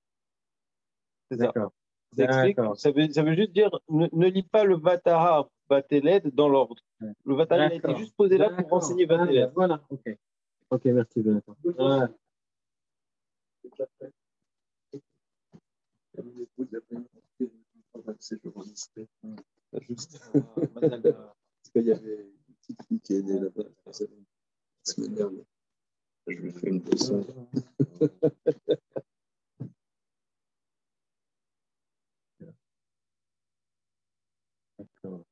C'est ça.
D'accord.
Ça explique,
D'accord.
ça veut juste dire, ne lis pas le Vatahar, Vateled dans l'ordre. Le Vatahar, il a été juste posé là pour renseigner Vateled.
Voilà, ok. Ok, merci, Jonathan. Ah.
Juste. Parce qu'il y avait une petite fille qui est née là-bas la semaine dernière. Je lui ai fait une leçon.
D'accord.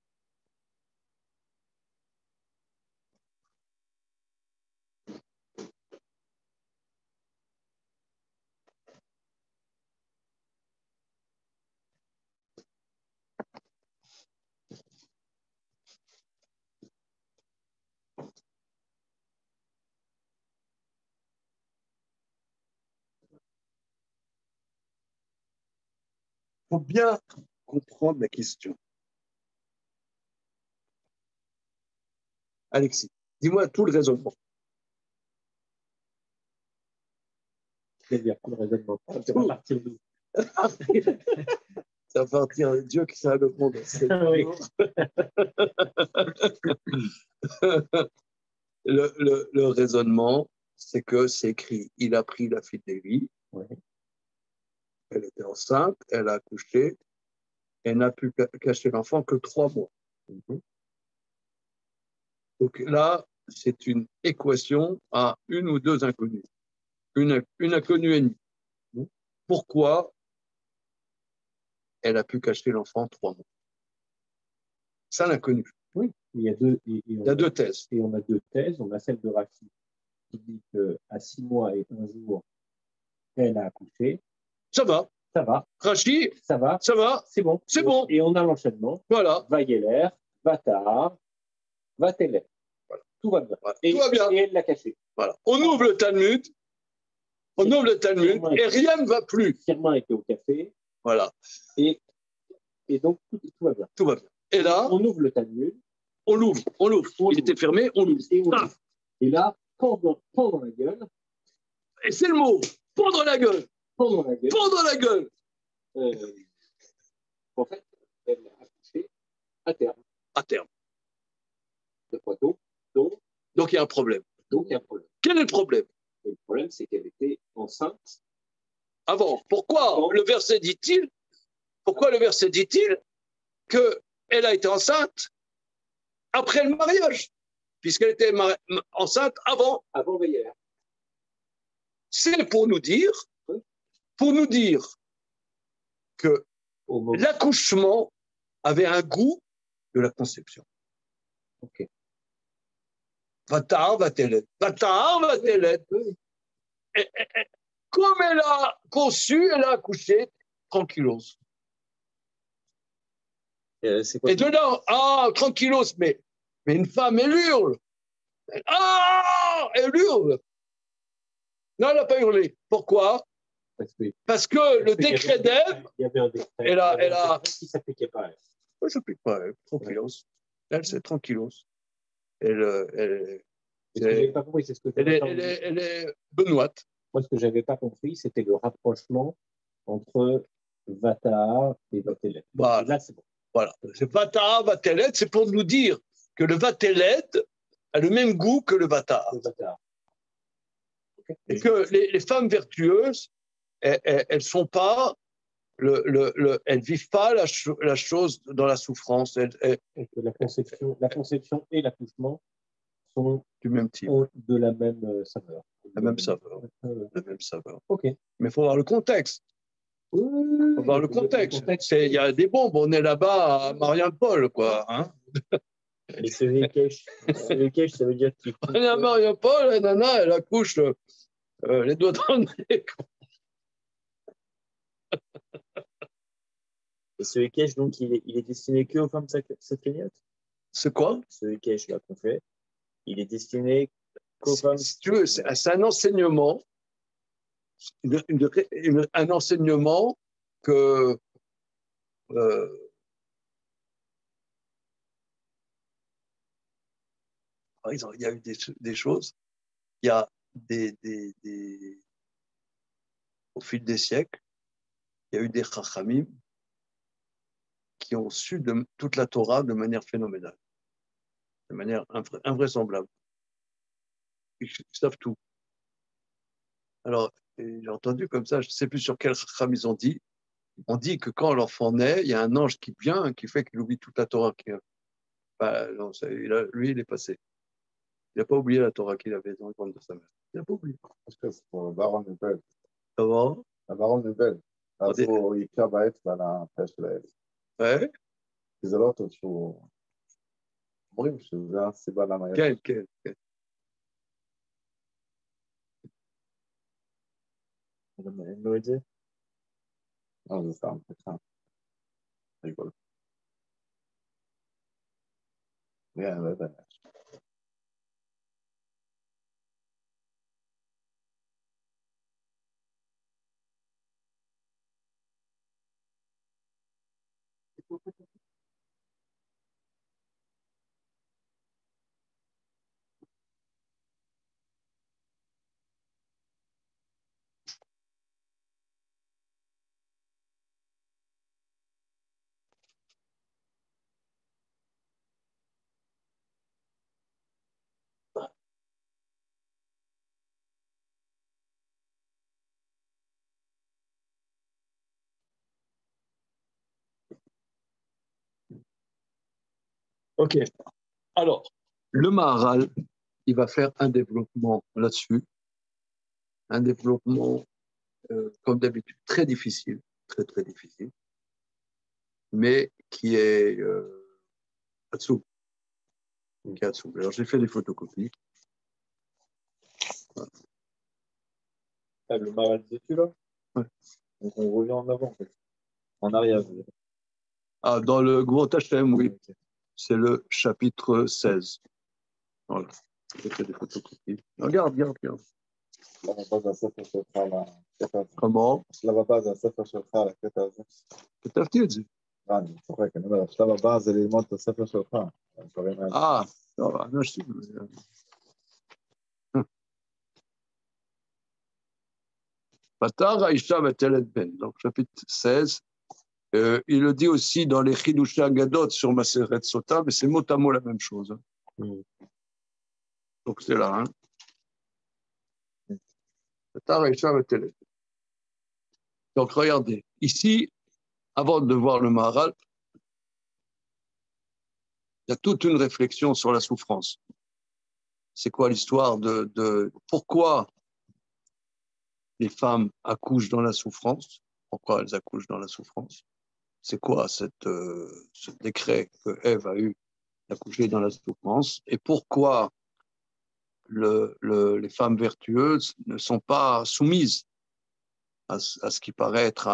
Il faut bien comprendre la question. Alexis, dis-moi tout le raisonnement.
C'est-à-dire tout le raisonnement. C'est à partir d'où?
C'est à partir de Dieu qui sait le monde.
Oui.
Le raisonnement, c'est que c'est écrit, il a pris la fille d'Élie,
Oui.
elle était enceinte, elle a accouché, elle n'a pu cacher l'enfant que 3 mois. Donc là, c'est une équation à une ou deux inconnues. Une inconnue et demie. Pourquoi elle a pu cacher l'enfant 3 mois? Ça, l'inconnu.
Oui, il y a deux,
Il y a 2 thèses.
et on a 2 thèses. On a celle de Rachi qui dit qu'à 6 mois et 1 jour, elle a accouché.
Ça va.
Ça va.
Rachi,
Ça va.
ça va.
C'est bon.
C'est bon.
Et on a l'enchaînement.
Voilà.
Vayeler, Vatahar, Vatelet. Voilà. Tout va bien.
Voilà.
Et,
Tout va bien.
Et elle l'a caché.
Voilà. On ouvre le Talmud. On ouvre le Talmud et rien ne va plus.
Firmin était au café.
Voilà.
Et donc, tout va bien.
Tout va bien. Et là,
on ouvre le Talmud.
On l'ouvre. Il était fermé, on l'ouvre.
Et là, pendant la gueule.
Et c'est le mot. Pendre la gueule.
Pendant la gueule.
Pendre la gueule.
En fait, elle a accouché à terme.
À terme.
De Poitou. Donc
il y a un problème. Quel est le problème?
Et le problème, c'est qu'elle était enceinte.
Avant. Pourquoi le verset dit-il qu'elle a été enceinte après le mariage, puisqu'elle était enceinte avant?
Avant Veiller.
C'est pour nous dire que l'accouchement avait un goût de la conception.
Ok.
Vatahar Vateled. Comme elle a conçu, elle a accouché tranquillos. Et de là, tranquillos, mais une femme, elle hurle. Elle hurle. Non, elle n'a pas hurlé. Pourquoi? Parce que le décret d'Ève,
il y avait un décret.
Elle a
qui ne s'appliquait pas à elle.
Elle ne s'applique pas à elle, tranquillos. Elle, c'est tranquillos. Elle est benoîte.
Moi, ce que je n'avais pas compris, c'était le rapprochement entre Vatahar et Vateled.
Voilà.
Là, c'est bon.
Voilà. C'est Vatahar, Vateled, c'est pour nous dire que le Vateled a le même goût que le Vatahar. Okay. Et que les femmes vertueuses, elles sont pas elles vivent pas la chose dans la souffrance.
Et que la conception et l'accouchement sont
du même type,
de la même saveur.
La même saveur.
Ok.
Mais il faut voir le contexte. Il faut voir le contexte. Il y a des bombes. On est là-bas à Mariupol, quoi. Hein.
Et ce Vekesh, ça veut dire qu'il.
On est à Mariupol, la nana, elle accouche les doigts dans le nez.
Et ce Vekesh, donc, il est destiné que aux femmes sacriniates?
C'est quoi? Ce
Vekesh, là, qu'on fait, il est destiné qu'aux femmes.
Si tu veux, c'est un enseignement, un enseignement que il y a eu des choses, il y a au fil des siècles, il y a eu des chachamim qui ont su toute la Torah de manière phénoménale, de manière invraisemblable. Ils savent tout. Alors, j'ai entendu comme ça, je ne sais plus sur quel chacham ils ont dit. On dit que quand l'enfant naît, il y a un ange qui vient, qui fait qu'il oublie toute la Torah. Non, lui, il est passé. Il n'a pas oublié la Torah qu'il avait dans le ventre de sa mère. Il n'a pas oublié.
Parce que c'est pour Baron Nubel.
Comment?
Baron Nubel. אז הוא יקרא באצבע לפה של הילד. כי זה לא טוב שהוא... אומרים שזה הסיבה למה...
כן, כן, כן.
אין לו את זה? זה סתם, סליחה. אני לא יודע.
Ok. Alors, le Maharal, il va faire un développement là-dessus, un développement, comme d'habitude, très difficile, très, très difficile, mais qui est Hatsou. Alors, j'ai fait des photocopies.
Voilà. Ah, le Maharal dessus, là?
Ouais.
Donc, on revient en avant, en arrière.
Ah, dans le Gros Hachem, oui. Okay. C'est le chapitre 16. Voilà. J'ai fait des photocopies. Regarde. comment?
השלב הבא זה הספר שלך על הקטע הזה.
כתבתי את זה.
אני צוחק, אני אומר, השלב הבא זה ללמוד את הספר שלך.
טוב, אנשים... פתר האישה ותלד בן, donc chapitre 16, il le dit aussi dans les Chidushei Agadot sur Maseret Sota, mais c'est mot à mot la même chose. Donc c'est là, פתר האישה ותלד. Donc regardez, ici, avant de voir le Maharal, il y a toute une réflexion sur la souffrance. C'est quoi l'histoire de pourquoi les femmes accouchent dans la souffrance? Pourquoi elles accouchent dans la souffrance? C'est quoi ce décret que Ève a eu d'accoucher dans la souffrance? Et pourquoi les femmes vertueuses ne sont pas soumises à ce qui paraît être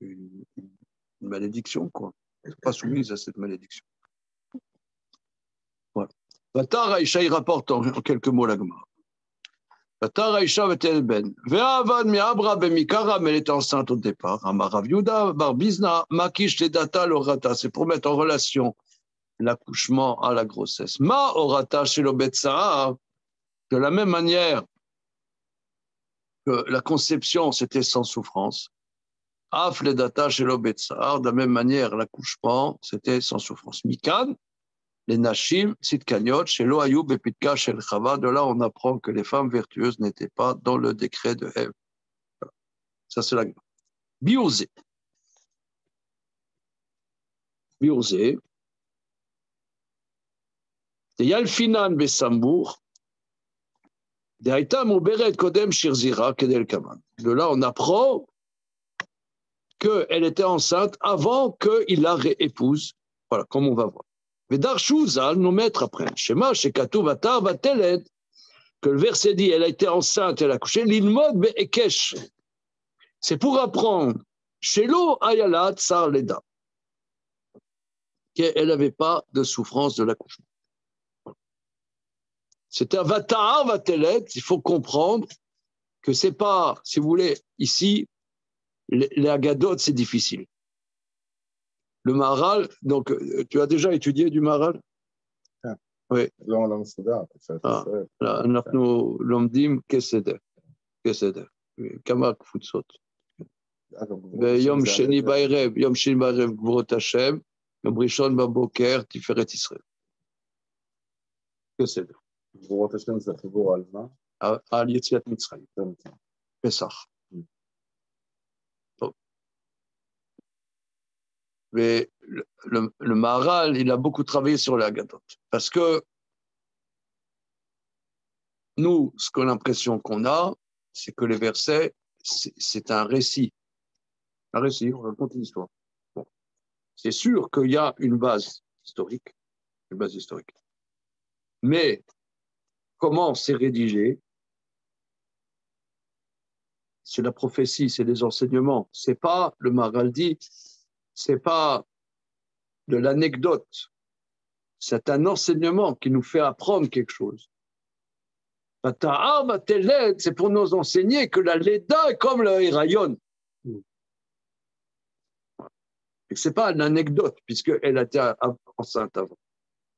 une malédiction, quoi. Elles ne sont pas soumises à cette malédiction. Voilà. Vatar Aïcha, il rapporte en quelques mots la Gemara. Vatar Aïcha vetel ben. Ve'avad mi'abra b'mikara, mais elle était enceinte au départ. Amar Rav Yehuda bar Bizna, makish ledata l'orata. C'est pour mettre en relation l'accouchement à la grossesse. Ma orata chez l'obetsa'a, de la même manière que la conception, c'était sans souffrance. Af ledata chez l'obetsa'a, de la même manière, l'accouchement, c'était sans souffrance. Mikan, les Nashim, Sitkaniot, chez Loayou, Bepitka, chez le Chava, de là on apprend que les femmes vertueuses n'étaient pas dans le décret de Ève. Voilà. Ça c'est la Gemara. Biouzé. De Yalfinan Bessambour, de Haïta Mouberet Kodem Shirzira, Kedel Kaman. De là on apprend qu'elle était enceinte avant qu'il la réépouse. Voilà, comme on va voir. Vedarshu Zal, nous mettre après, Shema, Shekatu Vatar Vateled, que le verset dit, elle a été enceinte, elle a couché, l'ilmod be'ekesh. C'est pour apprendre, Shelo Ayalat Sar Leda, qu'elle n'avait pas de souffrance de l'accouchement. C'est un Vatar Vateled, il faut comprendre que c'est pas, si vous voulez, ici, les Agadot, c'est difficile. Le Maharal, donc, tu as déjà étudié du Maharal? Oui.
לא מסודר.
אנחנו לומדים כסדר. כמה קבוצות. ויום שני בערב גבורות השם, יום ראשון בבוקר תפארת ישראל. בסדר.
גבורות השם זה חיבור על מה?
על יציאת מצרים. פסח. טוב. Le Maharal, il a beaucoup travaillé sur les Agadotes. Parce que nous, ce qu'on a l'impression qu'on a, c'est que les versets, c'est un récit. Un récit, on raconte une histoire. Bon. C'est sûr qu'il y a une base historique. Mais comment c'est rédigé? C'est la prophétie, c'est des enseignements. C'est pas, le Maharal dit, c'est pas de l'anecdote. C'est un enseignement qui nous fait apprendre quelque chose. C'est pour nous enseigner que la Leda est comme le Hirayon. Ce n'est pas une anecdote, puisqu'elle a été enceinte avant.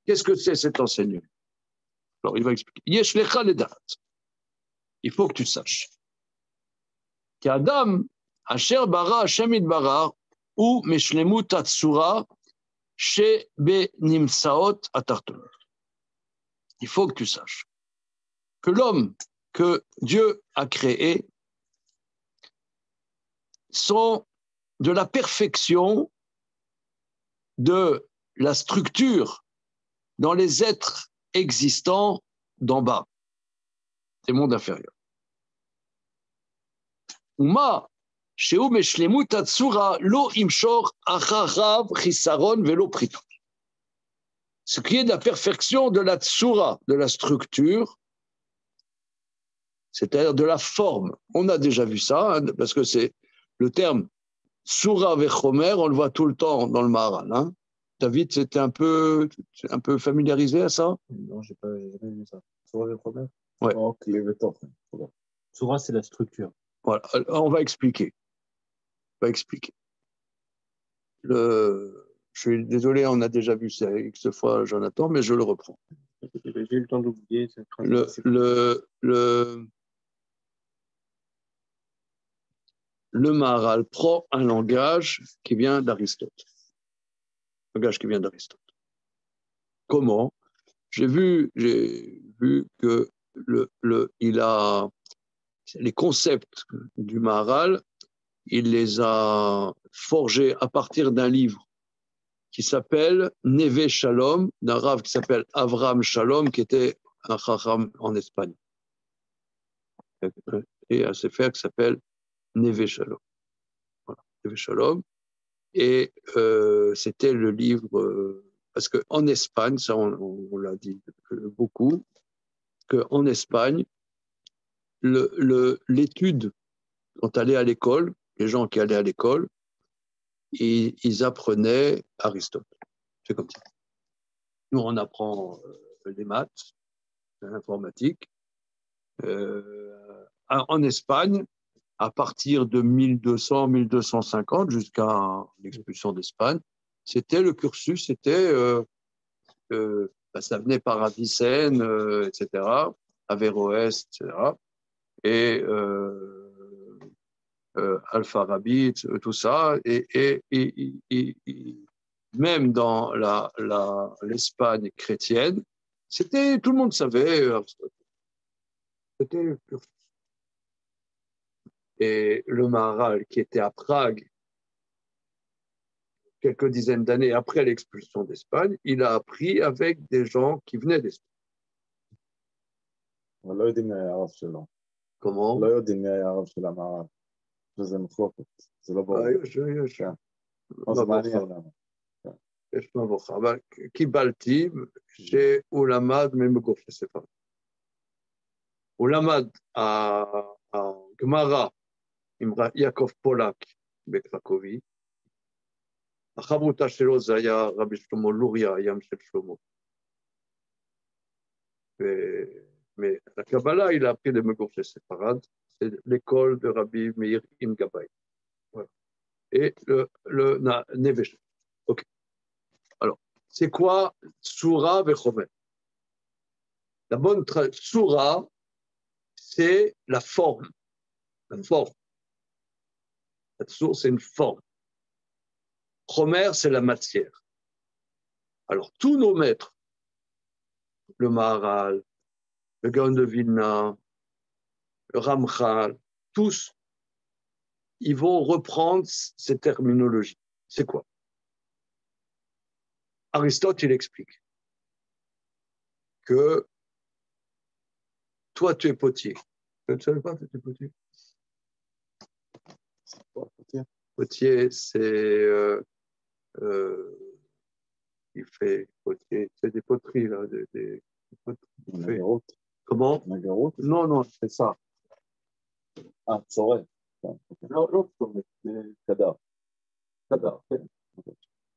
Qu'est-ce que c'est cet enseignement? Alors, il va expliquer. Il faut que tu saches. Qu'Adam, Asher bara Hashem idbarar, ou Meshlemut Atsura, chez Benimsaot Atartonot. Il faut que tu saches que l'homme que Dieu a créé sont de la perfection de la structure dans les êtres existants d'en bas, des mondes inférieurs. Uma sheu meshlemut atzura lo imshor acharav chisaron velo pritot. Ce qui est de la perfection de la tsura, de la structure, c'est-à-dire de la forme. On a déjà vu ça, hein, parce que c'est le terme tsura vechomer, on le voit tout le temps dans le Maharal. Hein. David, c'était un peu familiarisé à ça?
Non, je n'ai pas vu ça. Tsura vechomer?
Ouais.
Oh,
Tsura, c'est la structure.
Voilà, on va expliquer. Je suis désolé, on a déjà vu ça X fois, Jonathan, mais je le reprends.
J'ai eu le temps d'oublier.
Le Maharal prend un langage qui vient d'Aristote. Comment? J'ai vu que il a les concepts du Maharal, il les a forgés à partir d'un livre qui s'appelle Neve Shalom, d'un rav qui s'appelle Avram Shalom, qui était un chacham en Espagne. Et un sefer qui s'appelle Neve Shalom. Voilà, Neve Shalom. Et c'était le livre, parce qu'en Espagne, ça on l'a dit beaucoup, qu'en Espagne, l'étude, quand allait à l'école, les gens qui allaient à l'école, ils apprenaient Aristote. C'est comme ça. Nous, on apprend les maths, l'informatique. En Espagne, à partir de 1200, 1250, jusqu'à l'expulsion d'Espagne, c'était le cursus, ça venait par Avicenne, etc., Averroès, etc., et Alpha-Rabi, tout ça, et même dans l'Espagne chrétienne, tout le monde savait, c'était cursus. Et le Maharal, qui était à Prague, quelques dizaines d'années après l'expulsion d'Espagne, il a appris avec des gens qui venaient d'Espagne. Comment? יש מבוכה, אבל קיבלתי שהוא למד ממגוף לספר. הוא למד הגמרא עם יעקב פולק בקרקובי, החברותה שלו זה היה רבי שלמה לוריה, הים של שלמה. והקבלה il a appris le Megorché séparade, c'est l'école de Rabbi Meir Im Gabay. Voilà. Et le Nevesh. Ok. Alors, c'est quoi Tsura Vechomer? La bonne Tsura, c'est la forme. Une forme. La source, c'est une forme. Chomer, c'est la matière. Alors, tous nos maîtres, le Maharal, le Gaon de Vilna, le Ramchal, tous, ils vont reprendre ces terminologies. C'est quoi? Aristote, il explique que toi, tu es potier. Tu ne savais pas que tu es potier?
C'est quoi, potier?
Potier, c'est... il fait potier, c'est des poteries, là. Des
Nagarout.
Comment?
Nagarout?
Non, c'est ça.
Ah, צורף.
לא צומת, זה קדר. קדר, כן.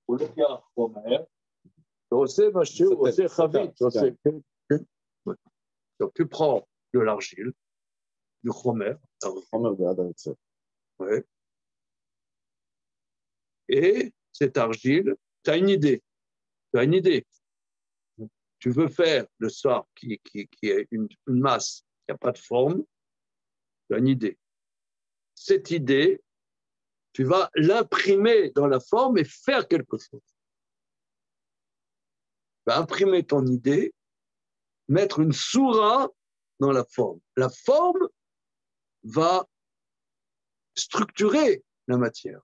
הוא לוקח חומר.
Tu sais, monsieur, tu sais, Khavit, tu sais. Donc, tu prends de l'argile, du chomer,
חומר בעד היוצר.
ouais, et cette argile, tu as une idée. Tu as une idée. Tu veux faire le sort qui est une masse qui n'a pas de forme, tu as une idée. Cette idée, tu vas l'imprimer dans la forme et faire quelque chose. Tu vas imprimer ton idée, mettre une soura dans la forme. La forme va structurer la matière.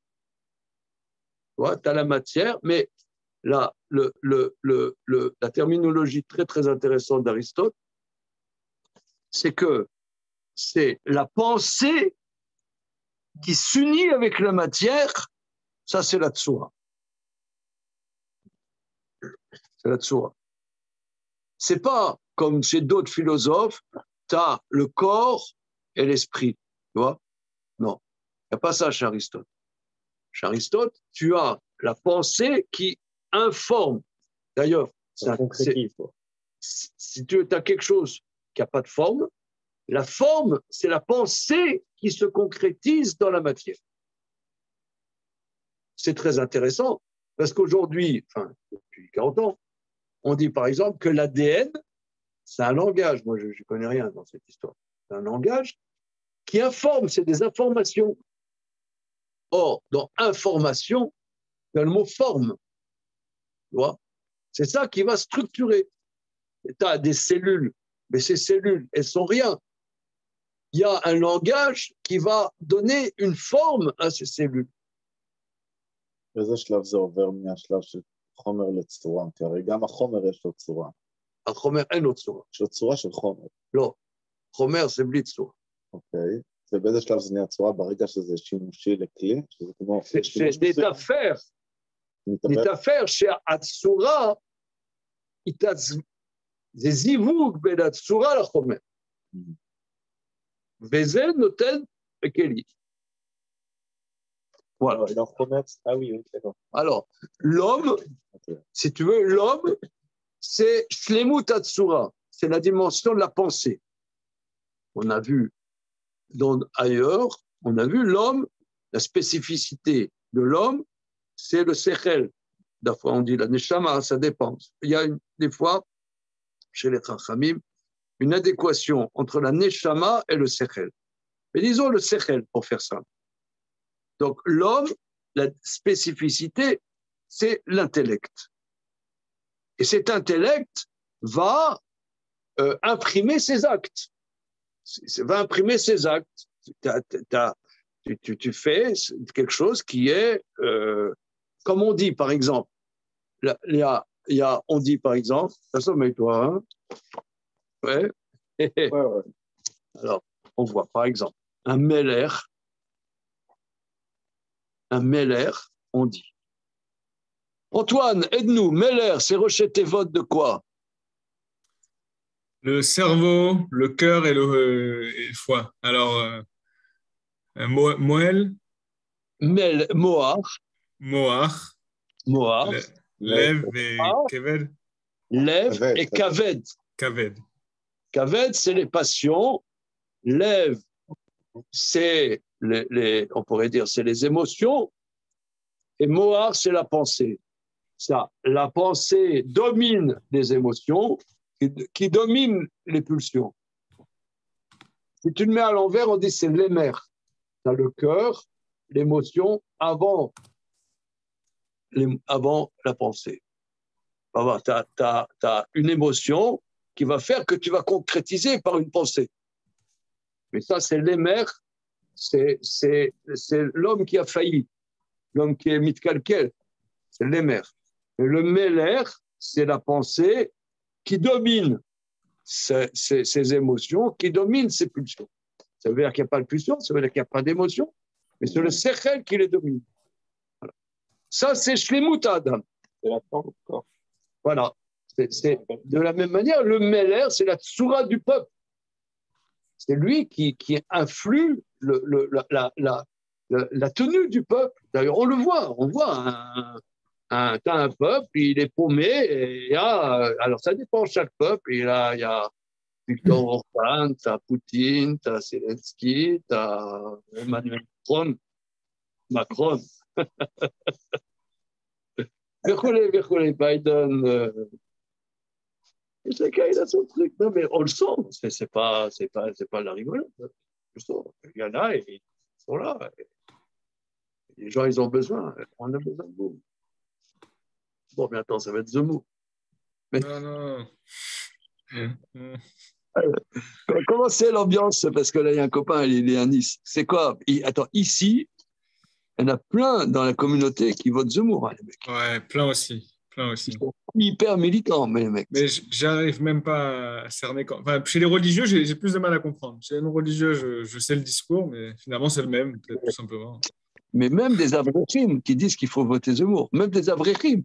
Tu vois, tu as la matière, mais là, la terminologie très, très intéressante d'Aristote, c'est que c'est la pensée qui s'unit avec la matière, ça c'est la tsura. C'est la tsura. C'est pas comme chez d'autres philosophes, tu as le corps et l'esprit, tu vois? Non, il n'y a pas ça chez Aristote. Chez Aristote, tu as la pensée qui informe. D'ailleurs, si tu as quelque chose qui n'a pas de forme, la forme, c'est la pensée qui se concrétise dans la matière. C'est très intéressant, parce qu'aujourd'hui, enfin, depuis 40 ans, on dit par exemple que l'ADN, c'est un langage. Moi, je ne connais rien dans cette histoire. C'est un langage qui informe, c'est des informations. Or, dans information, il y a le mot forme. Tu vois? C'est ça qui va structurer. Tu as des cellules, mais ces cellules, elles ne sont rien. Il y a un langage qui va donner une forme à ces cellules.
באיזה שלב זה עובר מהשלב של חומר לצורה? כי הרי גם החומר יש לו צורה.
החומר אין לו צורה.
יש לו צורה של חומר.
לא, חומר זה בלי צורה.
אוקיי. ובאיזה שלב זה נהיה צורה? ברגע שזה שימושי לכלי? שזה כמו...
נתאפר שהצורה, זה זיווג בין הצורה לחומר. וזה נותן בכלי. Voilà.
Ah oui, d'accord.
Alors, l'homme, si tu veux, l'homme, c'est Shlemut Hatsura, c'est la dimension de la pensée. On a vu ailleurs, on a vu l'homme, la spécificité de l'homme, c'est le Sechel. D'abord, on dit la Neshama, ça dépend. Il y a des fois, chez les Chachamim, une adéquation entre la Neshama et le Sechel. Mais disons le Sechel pour faire ça. Donc, l'homme, la spécificité, c'est l'intellect. Et cet intellect va imprimer ses actes. Va imprimer ses actes. Tu fais quelque chose qui est, comme on dit, par exemple, on dit, par exemple, sommeille-toi, hein? Ouais.
Ouais.
Alors, on voit, par exemple, un Meller, on dit. Antoine, aide-nous. Meller, c'est rejeté vote de quoi?
Le cerveau, le cœur et le foie. Alors, Moël.
Moach.
Lève et Kaved.
Lève et Kaved. Kaved, c'est les passions. Lève, c'est on pourrait dire, c'est les émotions. Et Moach, c'est la pensée. Ça, la pensée domine les émotions, qui domine les pulsions. Si tu le mets à l'envers, on dit c'est l'émer. Tu as le cœur, l'émotion avant la pensée. Tu as une émotion qui va faire que tu vas concrétiser par une pensée. Mais ça, c'est l'émer, c'est l'homme qui a failli, l'homme qui est mitkalkel, c'est l'émer. Mais le meler, c'est la pensée qui domine ces émotions, qui domine ces pulsions. Ça veut dire qu'il n'y a pas de pulsion, ça veut dire qu'il n'y a pas d'émotion, mais c'est le sechel qui les domine. Voilà. Ça, c'est shlemut Adam.
C'est la forme du corps.
Voilà. C'est de la même manière, le meler, c'est la tsura du peuple. C'est lui qui influe la tenue du peuple. D'ailleurs, on le voit. On voit t'as un peuple, il est paumé. Et alors, ça dépend de chaque peuple. Il y a Viktor Orban, t'as Poutine, t'as Zelensky, t'as Emmanuel Macron. Biden. Chacun, il a son truc. Non, mais on le sent. C'est pas la rigolade. Il y en a, et ils sont là. Les gens, ils ont besoin. On a besoin de vous. Bon, mais attends, ça va être The Move. Mais...
Non.
Comment c'est l'ambiance? Parce que là, il y a un copain, il est à Nice. C'est quoi? Attends, ici, il y en a plein dans la communauté qui votent Zemmour, hein, les mecs.
Ouais, plein aussi.
Ils sont hyper militants, mais les mecs.
Mais j'arrive même pas à cerner. Enfin, chez les religieux, j'ai plus de mal à comprendre. Chez les non-religieux, je sais le discours, mais finalement, c'est le même, peut-être tout simplement.
Mais même des avrechim qui disent qu'il faut voter Zemmour, même des avrechim.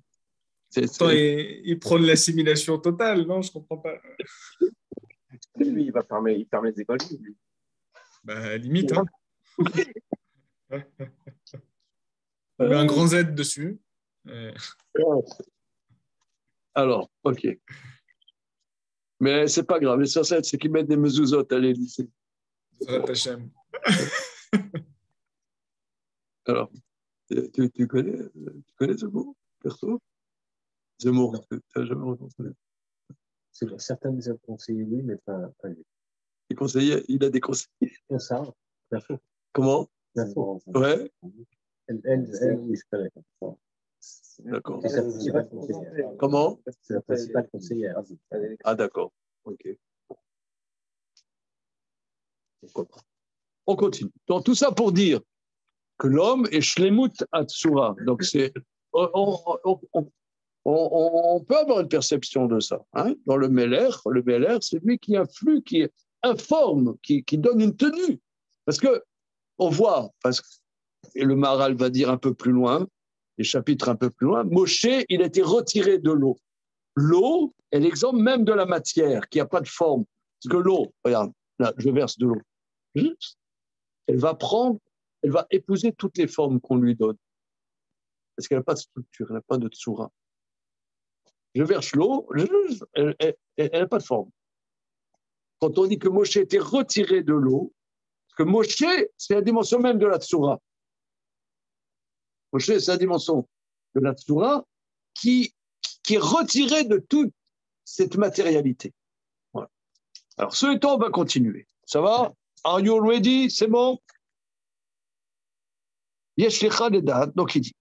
Pourtant, ils prônent l'assimilation totale, non? Je comprends pas.
Lui, il ferme les écoles. Lui.
Bah, limite, hein. On met un grand Z dessus.
Alors, ok. Mais c'est pas grave. L'essentiel, c'est qu'ils mettent des mezuzot à les lycées. Alors, tu connais Zemmour, perso? Zemmour, tu n'as jamais rencontré?
Certains de mes conseillers, oui, mais pas lui.
Les conseillers, il a des conseillers.
Ça, l'info.
Comment?
L'info.
Ouais.
Elle, oui, je connais.
D'accord.
C'est sa principale conseillère.
Comment?
C'est la principale conseillère.
Ah, d'accord. Ok. On continue. Donc, tout ça pour dire que l'homme est shlemut atsura. Donc, c'est. On peut avoir une perception de ça. Hein? Dans le Meller, c'est lui qui influe, qui informe, qui donne une tenue. Parce que on voit, et le Maharal va dire un peu plus loin, les chapitres un peu plus loin, Moshe, il a été retiré de l'eau. L'eau est l'exemple même de la matière, qui n'a pas de forme. Parce que l'eau, regarde, là, je verse de l'eau. Elle va épouser toutes les formes qu'on lui donne. Parce qu'elle n'a pas de structure, elle n'a pas de tsura. Je verse l'eau, elle n'a pas de forme. Quand on dit que Moshe était retiré de l'eau, parce que Moshe, c'est la dimension même de la tsura. Moshe, c'est la dimension de la tsura qui est retirée de toute cette matérialité. Voilà. Alors, ce temps, on va continuer. Ça va? Are you ready? C'est bon? Yesh lecha ledat, donc il dit.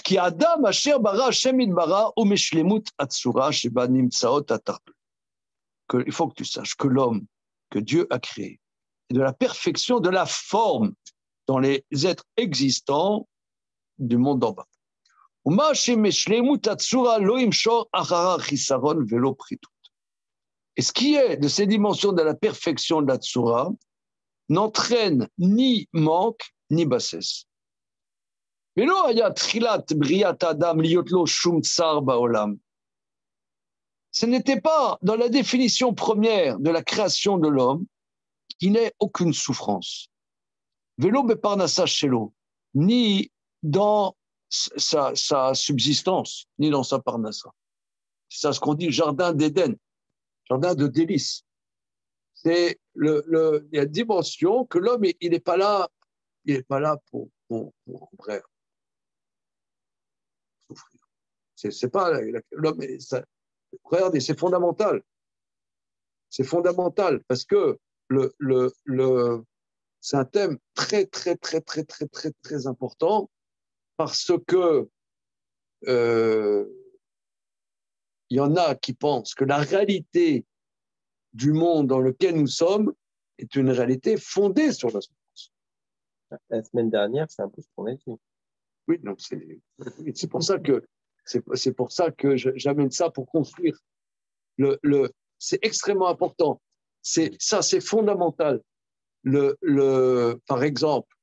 כי האדם אשר ברא השם יתברך הוא משלמות הצורה שבה נמצאות התרבות. Il faut que tu saches que l'homme que Dieu a créé est de la perfection de la forme dans les êtres existants du monde d'en bas. ומה שמשלמות הצורה לא ימשוך אחריו חיסרון ולא פחיתות. Et ce qui est de ces dimensions de la perfection de la tsura n'entraîne ni manque ni bassesse. Mais לא היה תחילת בריאת האדם להיות לו שום צער בעולם. Ce n'était pas dans la définition première de la création de l'homme qu'il n'ait aucune souffrance. Velo beparnasa shelo, ni dans sa subsistance, ni dans sa parnassa. C'est ça ce qu'on dit jardin d'Éden, jardin de délices. C'est la dimension que l'homme, il n'est pas là pour souffrir. C'est pas l'homme, regardez, c'est fondamental. C'est fondamental parce que c'est un thème très, très, très, très, très, très, très important parce que il y en a qui pensent que la réalité du monde dans lequel nous sommes est une réalité fondée sur la souffrance.
La semaine dernière, c'est un peu ce qu'on a dit.
Oui, donc c'est pour ça que j'amène ça pour construire. C'est extrêmement important. C'est fondamental. Par exemple,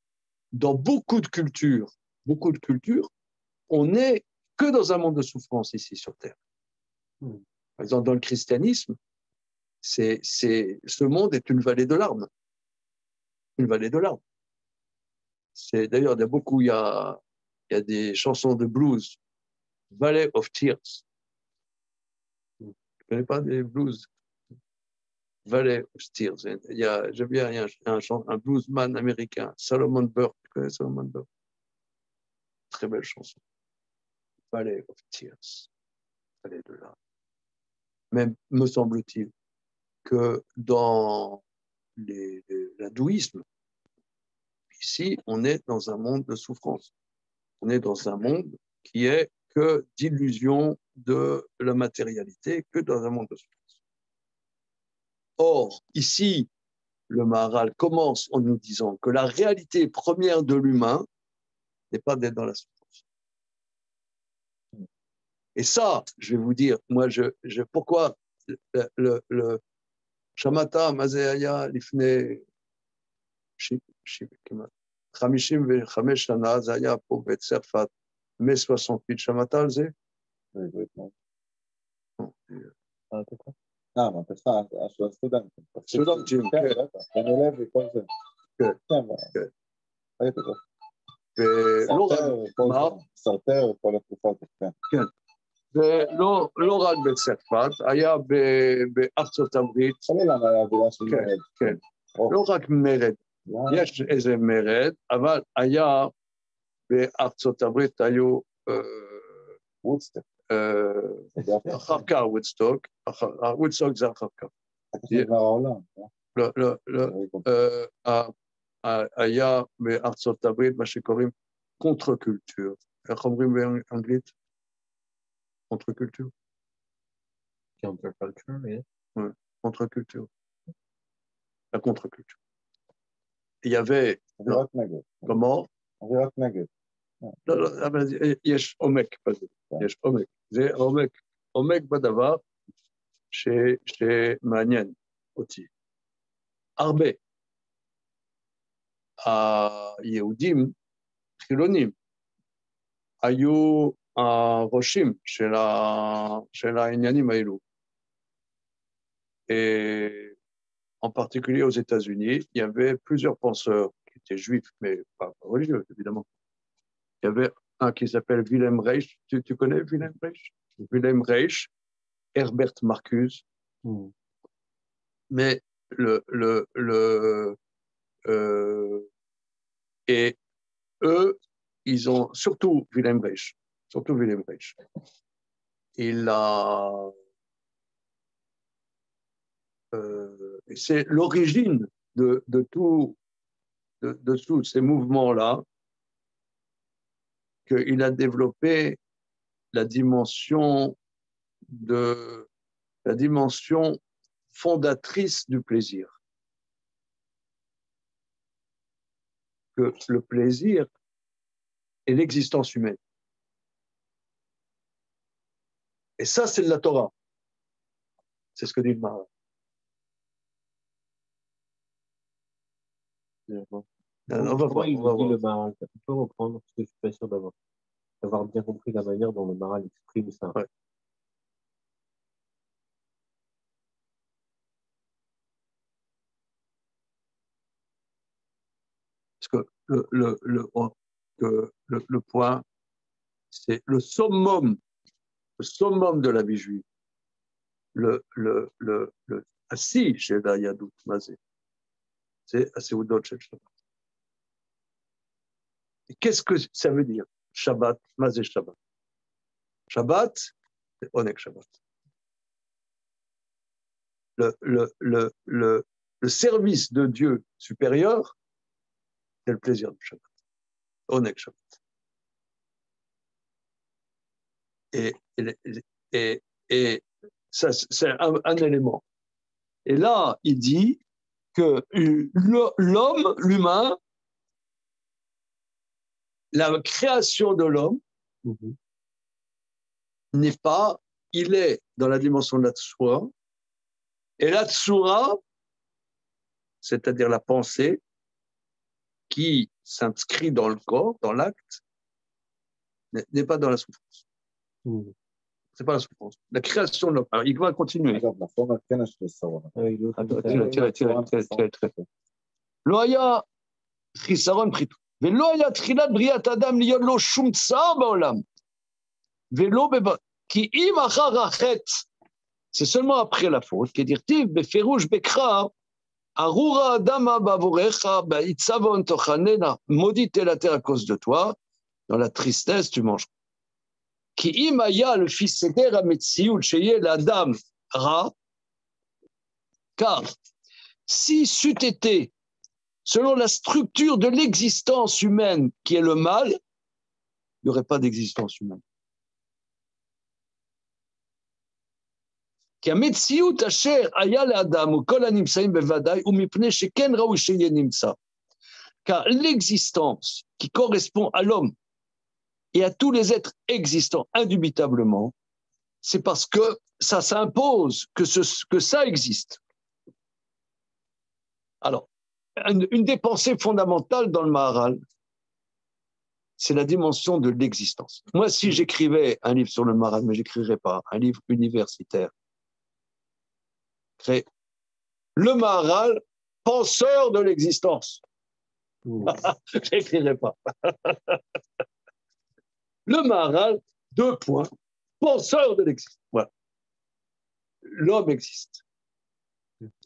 dans beaucoup de cultures, on n'est que dans un monde de souffrance ici sur Terre. Par exemple, dans le christianisme, ce monde est une vallée de larmes. Une vallée de larmes. D'ailleurs, il y a des chansons de blues, Valley of Tears. Je ne connais pas des blues. Valley of Tears. J'aime bien un bluesman américain, Solomon Burke. Tu connais Solomon Burke? Très belle chanson. Valley of Tears. Vallée de larmes. Même, me semble-t-il, que dans l'hindouisme, ici, on est dans un monde de souffrance. On est dans un monde qui est que d'illusion de la matérialité, que dans un monde de souffrance. Or, ici, le Maharal commence en nous disant que la réalité première de l'humain n'est pas d'être dans la souffrance. Et ça, je vais vous dire, moi, pourquoi le Shamata Mazéaya Lifne 55 שנה, זה היה פה בצרפת, מ-68 שמעת על זה?
מהפכה של הסטודנטים.
סטודנטים, כן.
בני לוי, כל זה.
כן.
כן. ראיתי אותו. סרטר וכל התקופה הזאת, כן.
כן. ולא רק בצרפת, היה בארצות הברית.
חלילה היה אווירה של מרד.
כן. לא רק מרד. יש איזה מרד, אבל היה בארצות הברית, היו
וודסטוק.
אחר כך וודסטוק, וודסטוק זה אחר כך.
העולם.
לא, היה בארצות הברית מה שקוראים קונטרקולטור. איך אומרים באנגלית? קונטרקולטור?
Counterculture, oui.
Oui, contre-culture. La contre-culture. Il y avait... comment?
אווירת נגד.
לא, אבל יש עומק בזה. יש עומק. זה עומק בדבר שמעניין אותי. הרבה. היהודים חילונים היו הראשים של העניינים האלו. Et en particulier aux États-Unis, il y avait plusieurs penseurs qui étaient juifs, mais pas religieux, évidemment. Il y avait un qui s'appelle Wilhelm Reich. Tu connais Wilhelm Reich? Wilhelm Reich, Herbert Marcuse. Mais et eux, ils ont, surtout Wilhelm Reich, il a... c'est l'origine de tous ces mouvements-là qu'il a développé la dimension fondatrice du plaisir. Que le plaisir est l'existence humaine. Et ça, c'est de la Torah. C'est ce que dit le Maharal.
On va voir. Le Maharal, tu peux reprendre, parce que je suis pas sûr d'avoir bien compris la manière dont le Maharal exprime ça.
Ouais. Parce que le point, c'est le summum de la vie juive. Assis chez la Yadout Mazé. C'est Aseudot Shel Shabbat. Et qu'est-ce que ça veut dire? Shabbat, Mazé Shabbat. Shabbat, c'est Onek Shabbat. le service de Dieu supérieur, c'est le plaisir du Shabbat. Oneg Shabbat. Et ça, c'est un élément. Et là, il dit que l'homme, l'humain, la création de l'homme n'est pas, il est dans la dimension de la Tsura, et la Tsura, c'est-à-dire la pensée, qui s'inscrit dans le corps, dans l'acte, n'est pas dans la souffrance. C'est pas la souffrance. La création de l'homme. Alors, il va continuer. לא היה חיסרון פחיתות, ולא היה תחילת בריאת האדם להיות לו שום צער בעולם, ולא כי אם אחר החטא, c'est seulement après la faute, כדכתיב בפירוש בקרא, ארור האדמה בעבורך, בעצבון תאכלנה, maudit est la terre à cause de toi, dans la tristesse tu manges. כי אם היה לפי סדר המציאות שיהיה לאדם רע, car si c'eût été selon la structure de l'existence humaine qui est le mal, il n'y aurait pas d'existence humaine. כי המציאות אשר היה לאדם וכל הנמצאים בוודאי ומפני שכן ראוי שיהיה נמצא. Car l'existence qui correspond à l'homme et à tous les êtres existants indubitablement, c'est parce que ça s'impose que ça existe. Alors, une des pensées fondamentales dans le Maharal, c'est la dimension de l'existence. Moi, si j'écrivais un livre sur le Maharal, mais je n'écrirais pas un livre universitaire, c'est le Maharal, penseur de l'existence. Je n'écrirais pas. Le Maharal, 2 points, penseur de l'existence. Voilà. L'homme existe.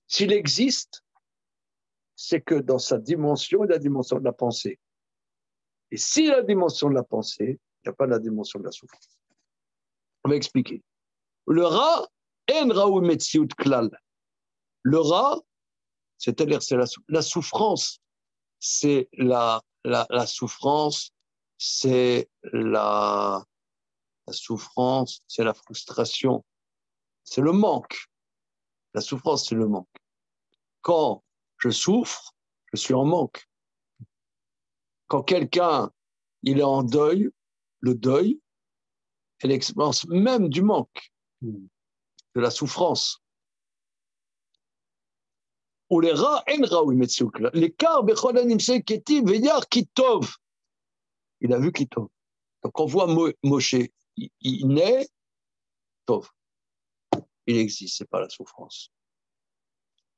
S'il existe, c'est que dans sa dimension, il y a la dimension de la pensée. Et si la dimension de la pensée, il n'y a pas la dimension de la souffrance. On va expliquer. Le Ra, en Raou Metsiout Klal. Le Ra, c'est-à-dire c'est la souffrance, c'est la souffrance, c'est la souffrance, c'est la frustration, c'est le manque. La souffrance, c'est le manque. Quand je souffre, je suis en manque. Quand quelqu'un il est en deuil, le deuil est l'expérience même du manque, de la souffrance. Ou les rats en raoui metsoukla. L'écart bechol animsei keti veyar kitov. Il a vu kitov. Donc on voit Moshe, il naît, tov. Il existe, c'est pas la souffrance.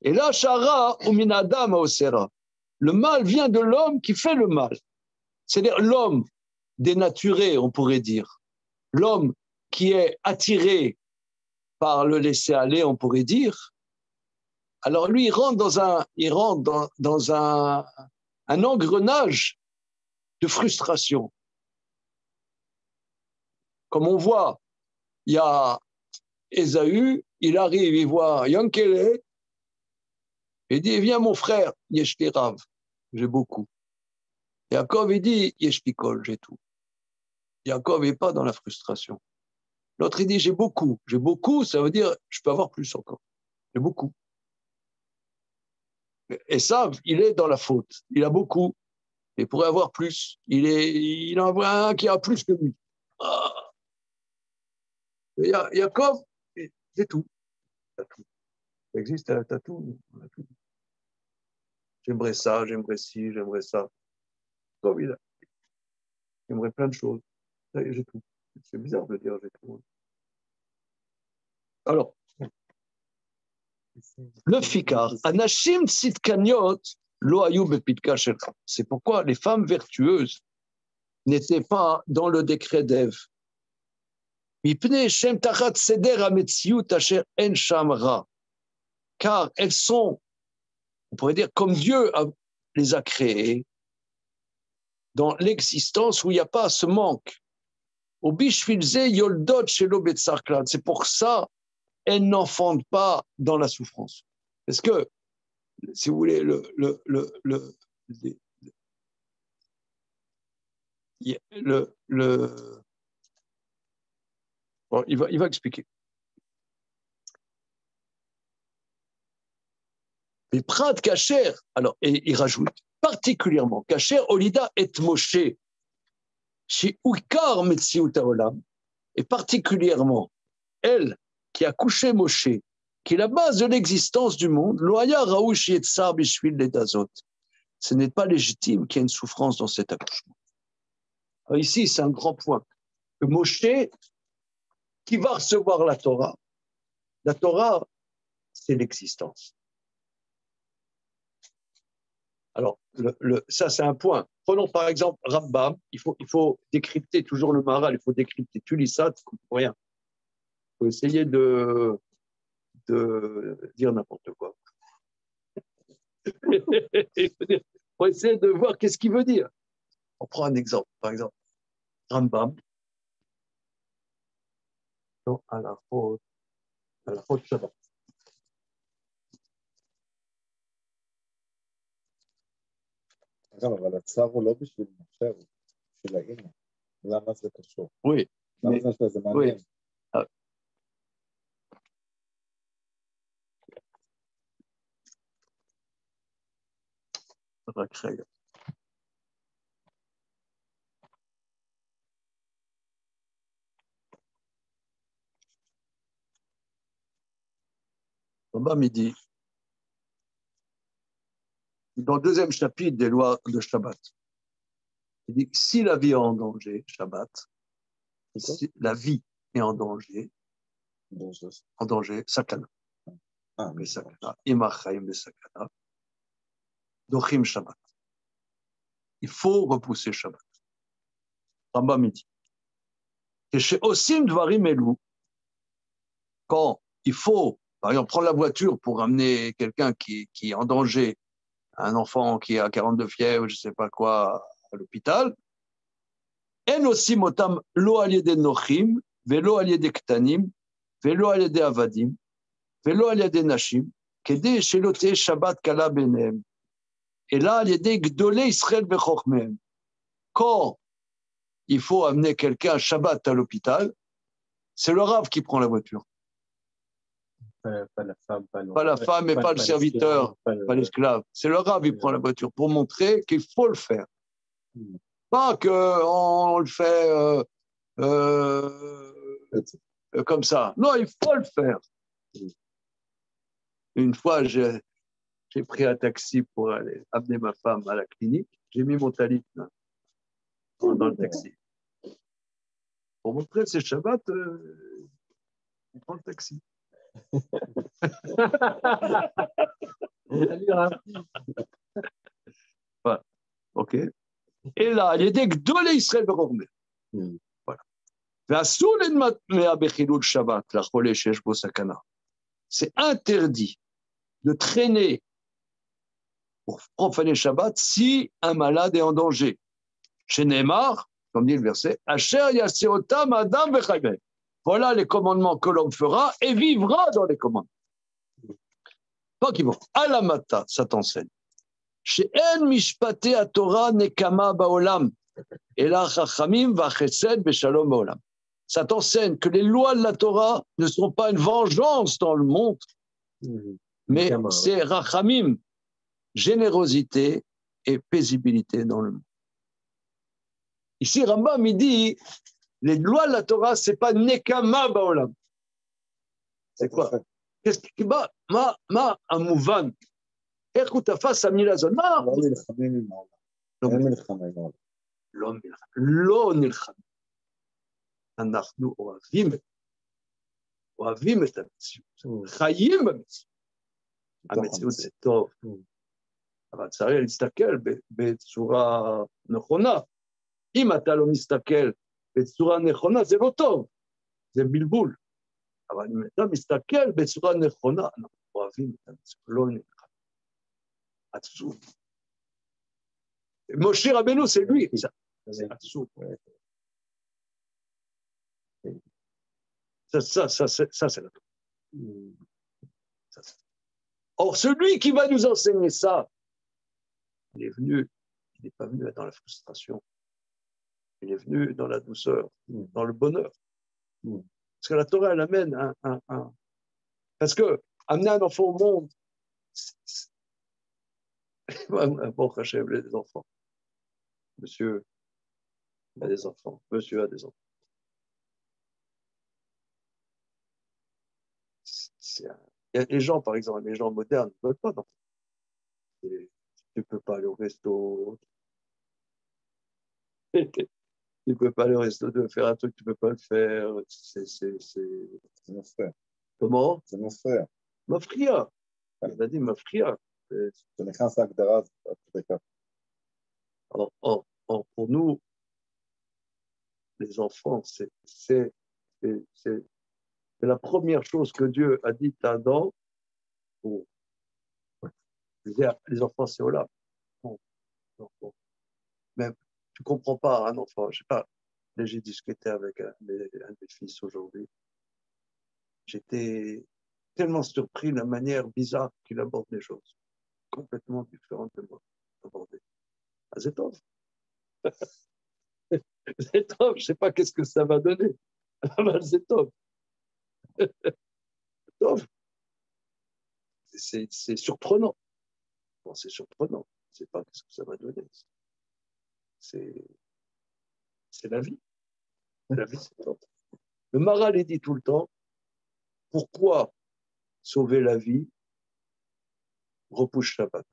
Et là, Shara ou Minadam Osera. Le mal vient de l'homme qui fait le mal. C'est-à-dire l'homme dénaturé, on pourrait dire. L'homme qui est attiré par le laisser-aller, on pourrait dire. Alors lui, il rentre dans un engrenage de frustration. Comme on voit, il y a Ésaü, il arrive, il voit Yankele, il dit, viens mon frère, Yeshli Rav, j'ai beaucoup. Yaakov, il dit, Yeshli Kol, j'ai tout. Yaakov n'est pas dans la frustration. L'autre, il dit, j'ai beaucoup, ça veut dire, je peux avoir plus encore. J'ai beaucoup. Et ça, il est dans la faute. Il a beaucoup. Il pourrait avoir plus. Il en a un qui a plus que lui. Ah. Yaakov, c'est tout. Ça existe, t'as tout. J'aimerais ça, j'aimerais ci, j'aimerais ça. Comme il a. J'aimerais plein de choses. J'ai tout. C'est bizarre de dire j'ai tout. Alors, le fikar, anashim tsitkaniot lo ayu bepitka shelcha. C'est pourquoi les femmes vertueuses n'étaient pas dans le décret d'Ève. Mipnei shem tachat seder hametziut asher en sham ra. Car elles sont, on pourrait dire, comme Dieu les a créées, dans l'existence où il n'y a pas ce manque. C'est pour ça elles n'enfantent pas dans la souffrance. Parce que si vous voulez, bon, il va expliquer. Mais Prat Kacher, alors, et il rajoute particulièrement Kacher, Olida et Moshe, chez Uikar Metziut Haolam, et particulièrement elle qui a couché Moshe, qui est la base de l'existence du monde, Loaya Raouch Yetzar Bishvil Ledazot. Ce n'est pas légitime qu'il y ait une souffrance dans cet accouchement. Alors ici, c'est un grand point. Que Moshe, qui va recevoir la Torah, c'est l'existence. Alors, ça, c'est un point. Prenons par exemple Rambam. Il faut décrypter toujours le Maharal, il faut décrypter. Tu lis ça, tu ne comprends rien. Il faut essayer de dire n'importe quoi. Il faut essayer de voir qu'est-ce qu'il veut dire. On prend un exemple. Par exemple, Rambam, à la faute Shabbat.
אגב, אבל הצו הוא לא בשביל משה, הוא בשביל האמא. למה זה קשור?
Oui.
למה זה מעניין?
Oui. רק רגע. Rambam, il dit, dans le deuxième chapitre des lois de Shabbat, il dit que si la vie est en danger, Shabbat, si la vie est en danger, sakana. Mais sakana, imachaim sakana, dochim Shabbat. Il faut repousser Shabbat. Rambam, il dit, que chez Osim Dvarim Elou, quand il faut, par exemple, prendre la voiture pour amener quelqu'un qui est en danger, un enfant qui a 42 fièvres, je ne sais pas quoi, à l'hôpital, en aussi motam lo aliede nochim, velo aliede ktanim, velo aliede avadim, velo aliede nashim, kede shelote Shabbat kala benem. Et là, aliede gdolé Israël bechokmem. Quand il faut amener quelqu'un Shabbat à l'hôpital, c'est le Rav qui prend la voiture.
Pas la femme,
pas la femme et pas le serviteur, pas l'esclave. C'est le Rav qui prend la voiture pour montrer qu'il faut le faire. Pas qu'on le fait comme ça. Non, il faut le faire. Une fois, j'ai pris un taxi pour aller amener ma femme à la clinique. J'ai mis mon talit dans le taxi. Pour montrer que c'est Shabbat, on prend le taxi. Voilà. Ok. Et là, il y a des gdolé Israël bechokmem. Voilà. C'est interdit de traîner pour profaner Shabbat si un malade est en danger. Chez Neymar, comme dit le verset, Asher yaseotam adam vechayve. Voilà les commandements que l'homme fera et vivra dans les commandements. Donc, ils vont. Alamata, ça t'enseigne. Chez En mishpate à Torah nekama baolam. Et là, chachamim va chesed beshalom baolam. Ça t'enseigne que les lois de la Torah ne sont pas une vengeance dans le monde, mais c'est rachamim, générosité et paisibilité dans le monde. Ici, Rambam, il dit, les lois de la Torah, ce n'est pas nekama baolam. C'est quoi? Qu'est-ce qui va? Ma amouvan. איך הוא תפס המילה הזאת? מה?
לא נלחמים עם העולם. אין מלחמה עם העולם.
לא נלחמים. אנחנו אוהבים את המציאות. חיים במציאות. המציאות זה טוב. אבל צריך להסתכל בצורה נכונה. אם אתה לא מסתכל בצורה נכונה, זה לא טוב. זה בלבול. אבל אם אתה מסתכל בצורה נכונה, אנחנו אוהבים את המציאות. לא נלחמים. Atsoub. Moshe Rabbeinu, c'est lui. C'est Atsoub. Ça, c'est la Torah. Or, celui qui va nous enseigner ça, il n'est pas venu dans la frustration. Il est venu dans la douceur, dans le bonheur. Parce que la Torah, elle amène Parce que amener un enfant au monde, bon, Hachem, il a des enfants. Monsieur a des enfants. Monsieur a des enfants. Il y a des gens, par exemple, les gens modernes ne veulent pas d'enfants. Tu ne peux pas aller au resto. Tu ne peux pas aller au resto de faire un truc, tu ne peux pas le faire. C'est
mon frère.
Comment?
C'est mon frère.
Mafria. Il a dit Mafria.
Je n'ai qu'un sac de race, à tous les cas.
Or, pour nous, les enfants, c'est la première chose que Dieu a dit à Adam. Les enfants, c'est Olam. Bon. Mais tu ne comprends pas un enfant. Je sais pas. Là, j'ai discuté avec un des fils aujourd'hui. J'étais tellement surpris de la manière bizarre qu'il aborde les choses. Complètement différente de moi. Abordé. Ah, c'est top. C'est top. Je ne sais pas qu'est-ce que ça va donner. C'est top. Top. C'est surprenant. Bon, c'est surprenant. Je ne sais pas ce que ça va donner. C'est la vie. La vie, c'est top. Le Maharal, il dit tout le temps, pourquoi sauver la vie repousse Shabbat?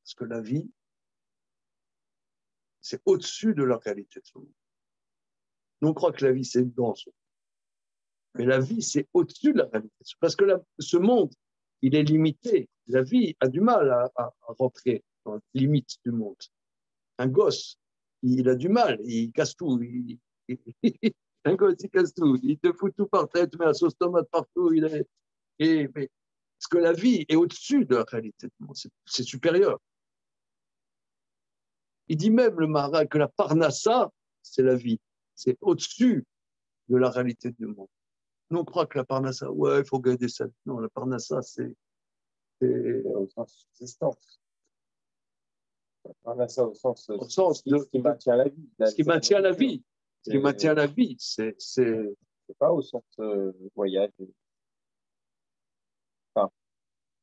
Parce que la vie, c'est au-dessus de la réalité de ce monde. Nous, on croit que la vie, c'est dans ce monde. Mais la vie, c'est au-dessus de la réalité. Parce que ce monde, il est limité. La vie a du mal à rentrer dans la limite du monde. Un gosse, il a du mal, il casse tout. Un gosse, il casse tout. Il te fout tout par tête, met la sauce tomate partout. Parce que la vie est au-dessus de la réalité du monde. C'est supérieur. Il dit même, le Maharal, que la parnassa, c'est la vie. C'est au-dessus de la réalité du monde. Nous, on croit que la parnassa, ouais, il faut gagner ça. Non, la parnassa, c'est
au sens existence. La parnassa au sens
de
ce qui maintient la vie.
Ce qui maintient la vie. Ce qui maintient la vie, c'est
pas au sens voyage.
Enfin,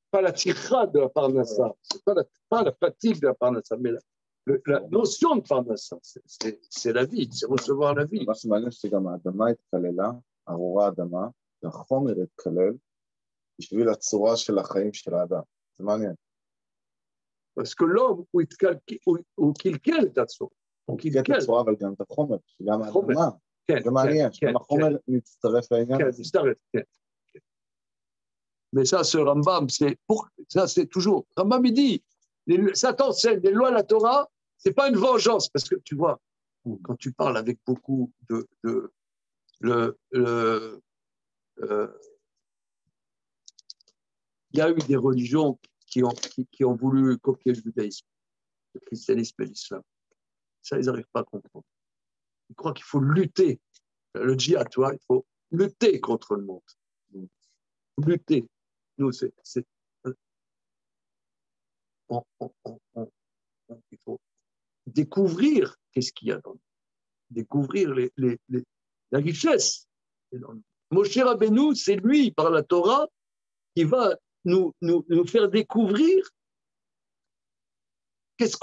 pas la tirade de la parnassa. Ouais. C'est pas la fatigue de la parnassa, mais la notion de parnassa, c'est la vie, c'est recevoir la vie.
מה שמעניין שגם האדמה התכללה, ארורה האדמה, והחומר התכלל בשביל הצורה של החיים של האדם. זה מעניין.
Parce que l'homme, הוא קלקל את הצורה.
הוא קלקל את הצורה, אבל גם את החומר, גם האדמה. זה מעניין, גם החומר מצטרף לעניין.
כן, מצטרף, כן. Mais ça, ce Rambam, ça c'est toujours. Rambam, il dit, Satan, c'est les lois de la Torah, c'est pas une vengeance, parce que tu vois, quand tu parles avec beaucoup il y a eu des religions qui ont voulu copier le judaïsme, le christianisme et l'islam. Ça, ils n'arrivent pas à comprendre. Ils croient qu'il faut lutter. Le djihad, tu vois, il faut lutter contre le monde. Lutter. Nous, il faut découvrir qu'est-ce qu'il y a dans nous. Découvrir la richesse. Moshe Rabbeinu, c'est lui, par la Torah, qui va nous faire découvrir qu'est-ce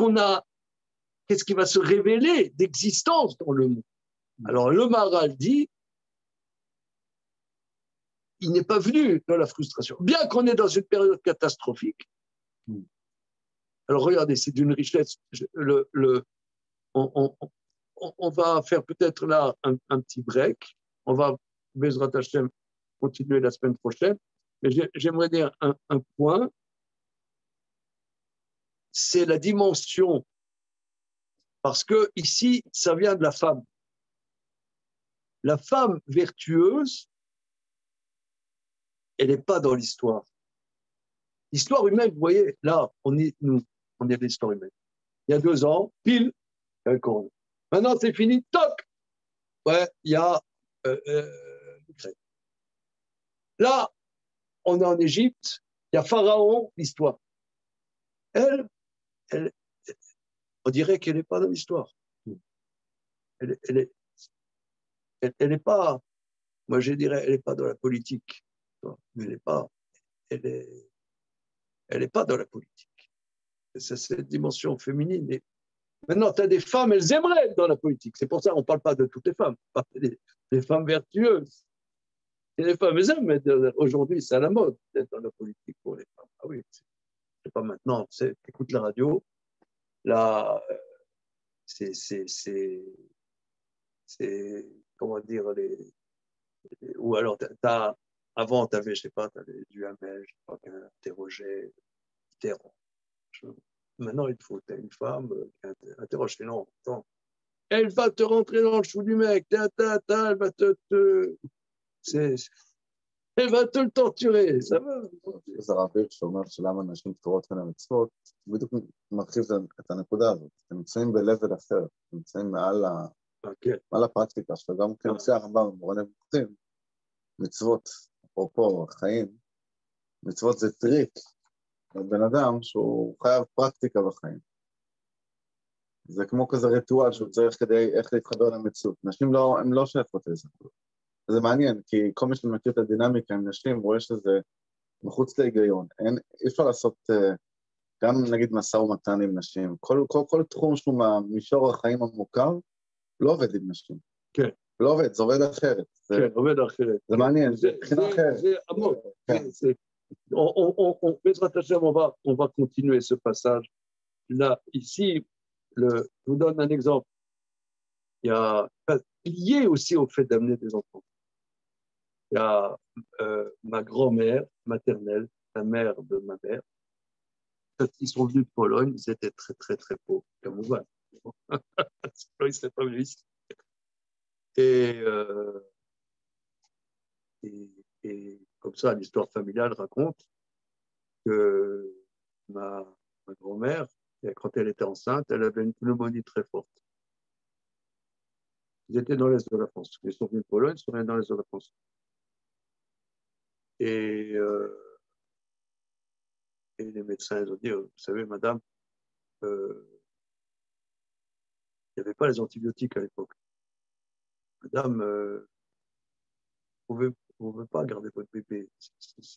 qui va se révéler d'existence dans le monde. Alors, le Maharal dit, il n'est pas venu dans la frustration. Bien qu'on est dans une période catastrophique. Alors, regardez, c'est d'une richesse. On va faire peut-être là un petit break. On va, Bezrat Hashem, continuer la semaine prochaine. Mais j'aimerais dire un point. C'est la dimension. Parce que ici, ça vient de la femme. La femme vertueuse, elle n'est pas dans l'histoire. L'histoire humaine, vous voyez, là, on est l'histoire humaine. Il y a 2 ans, pile, il y a un corona. Maintenant, c'est fini, toc. Ouais, il y a l'Ukraine. Là, on est en Égypte, Il y a Pharaon, l'histoire. Elle, on dirait qu'elle n'est pas dans l'histoire. Elle est pas, moi je dirais, elle n'est pas dans la politique. Mais elle est pas dans la politique. C'est cette dimension féminine. Et maintenant, tu as des femmes, elles aimeraient être dans la politique. C'est pour ça qu'on ne parle pas de toutes les femmes. On parle des femmes vertueuses. Et les femmes, elles aiment être. Aujourd'hui, c'est à la mode d'être dans la politique pour les femmes. Ah oui, c'est pas maintenant. Tu écoutes la radio, là, c'est comment dire, ou alors, avant, tu avais, je sais pas, tu avais Duhamel, je sais pas, qui interrogeait Mitterrand. Maintenant, il te faut, tu as une femme qui interroge, non, attends, elle va te rentrer dans le chou du mec, elle va elle va te le torturer, ça va.
זה רבי שאומר שלמה נשים פטורות מן המצוות, בדיוק מרחיב את הנקודה הזאת. אתם נמצאים ב-level אחר, אתם נמצאים מעל הפרקטיקה, שגם כן עושה הרמב"ם במורה נבוכים, מצוות, אפרופו החיים, מצוות זה טריק, לבן אדם שהוא חייב פרקטיקה בחיים. זה כמו כזה ריטואל שהוא צריך כדי איך להתחבר למציאות. נשים הן לא שייכות לזה. זה מעניין, כי כל מי שמכיר את הדינמיקה עם נשים, רואה שזה מחוץ להיגיון. אי אפשר לעשות גם נגיד משא ומתן עם נשים. כל תחום שהוא מהמישור החיים המוכר, לא עובד עם נשים.
כן.
לא עובד, זה עובד אחרת.
כן, עובד אחרת.
זה מעניין, זה בחינה אחרת.
זה עמוק. Bezrat Hashem, on va continuer ce passage. Là, ici, je vous donne un exemple. Il y a lié aussi au fait d'amener des enfants. Il y a ma grand-mère maternelle, la mère de ma mère. Quand ils sont venus de Pologne, ils étaient très, très, très pauvres, comme on voit. Sinon, ils ne seraient pas venus ici. Et comme ça, l'histoire familiale raconte que ma grand-mère, quand elle était enceinte, elle avait une pneumonie très forte. Ils étaient dans l'Est de la France. Ils sont venus de Pologne, ils sont venus dans l'Est de la France. Et les médecins, ils ont dit, vous savez, madame, il n'y avait pas les antibiotiques à l'époque. Madame, vous ne pouvez pas garder votre bébé.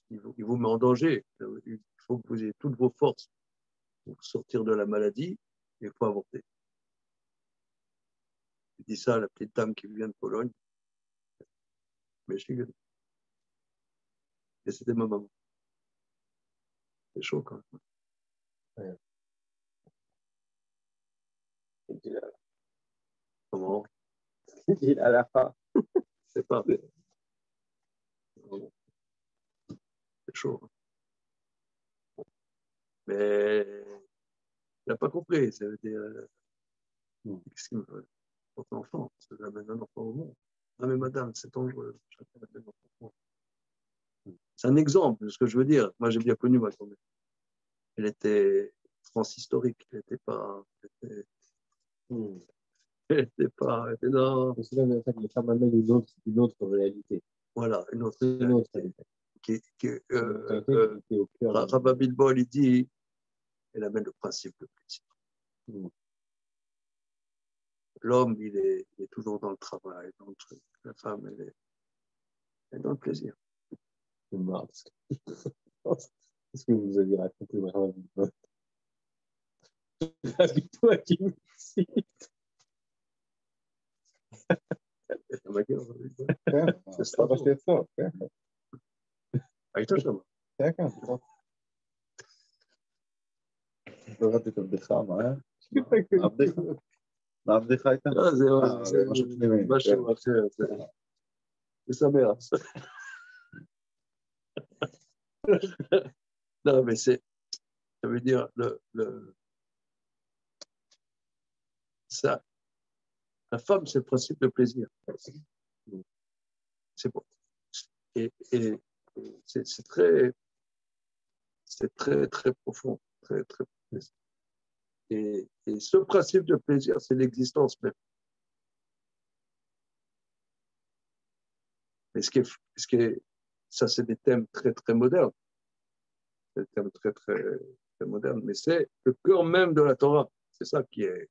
Il vous met en danger. Il faut que vous ayez toutes vos forces pour sortir de la maladie et il faut avorter. Je dis ça à la petite dame qui vient de Pologne. Mais je suis gueule. Et c'était ma maman. C'est chaud quand même. Ouais. Comment?
Il a la fin.
C'est pas. C'est chaud. Mais il n'a pas compris. Ça veut dire. Qu'est-ce qu'il me fait? Votre enfant, ça amène un enfant au monde. Non, mais madame, c'est dangereux. C'est un exemple de ce que je veux dire. Moi, j'ai bien connu ma grand-mère. Elle était transhistorique. Elle n'était pas. Elle était pas. Elle était dans.
C'est là que les femmes amènent une autre réalité.
Voilà, une autre réalité. Rabbi Bilbol, il dit, elle amène le principe de plaisir. L'homme, il est toujours dans le travail, dans le truc. La femme, elle est dans le plaisir.
C'est marrant. Qu'est-ce que vous avez raconté vraiment? Toi qui me cite.
C'est pas parce que ça.
היית שם.
כן, כן. לא ראיתי את הבדיחה, מה הבדיחה הייתה?
לא, זה
משהו פנימי.
משהו אחר. זה שמח. Non, mais ça veut dire ça. La femme, c'est le principe de plaisir. C'est bon. Et c'est très, très profond, très, très profond. Et ce principe de plaisir, c'est l'existence même. Mais ça, c'est des thèmes très, très modernes. C'est un terme très, très, très moderne, mais c'est le cœur même de la Torah. C'est ça qui est.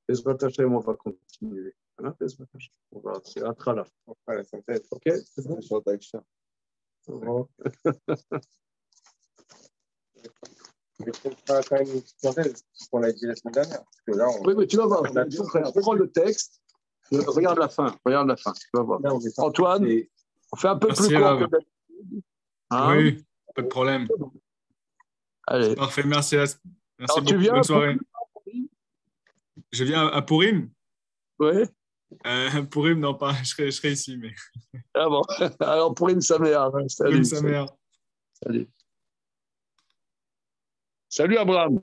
Bezrat Hashem, on va continuer. Hein, Bezrat Hashem. C'est un tralaf.
Voilà, ça fait.
Ok?
C'est bon, je suis avec ça.
Mais ce sera quand même une parenthèse, ce qu'on a dit la semaine dernière. Parce que là,
Oui, mais tu vas voir. Prends le texte. Regarde la fin. Regarde la fin. Tu vas voir. Antoine, on fait un peu
Merci,
plus court
Rav.
que d'habitude. Hein?
Oui, pas de problème.
Allez.
Parfait, merci. Merci
Alors,
beaucoup.
tu viens
Bonne soirée. Je viens à Purim.
Oui.
Purim, non, pas. Je serai ici, mais
Ah bon. Alors, pour une sa mère.
Purim,
Salut.
sa mère.
Salut. Salut, Abraham.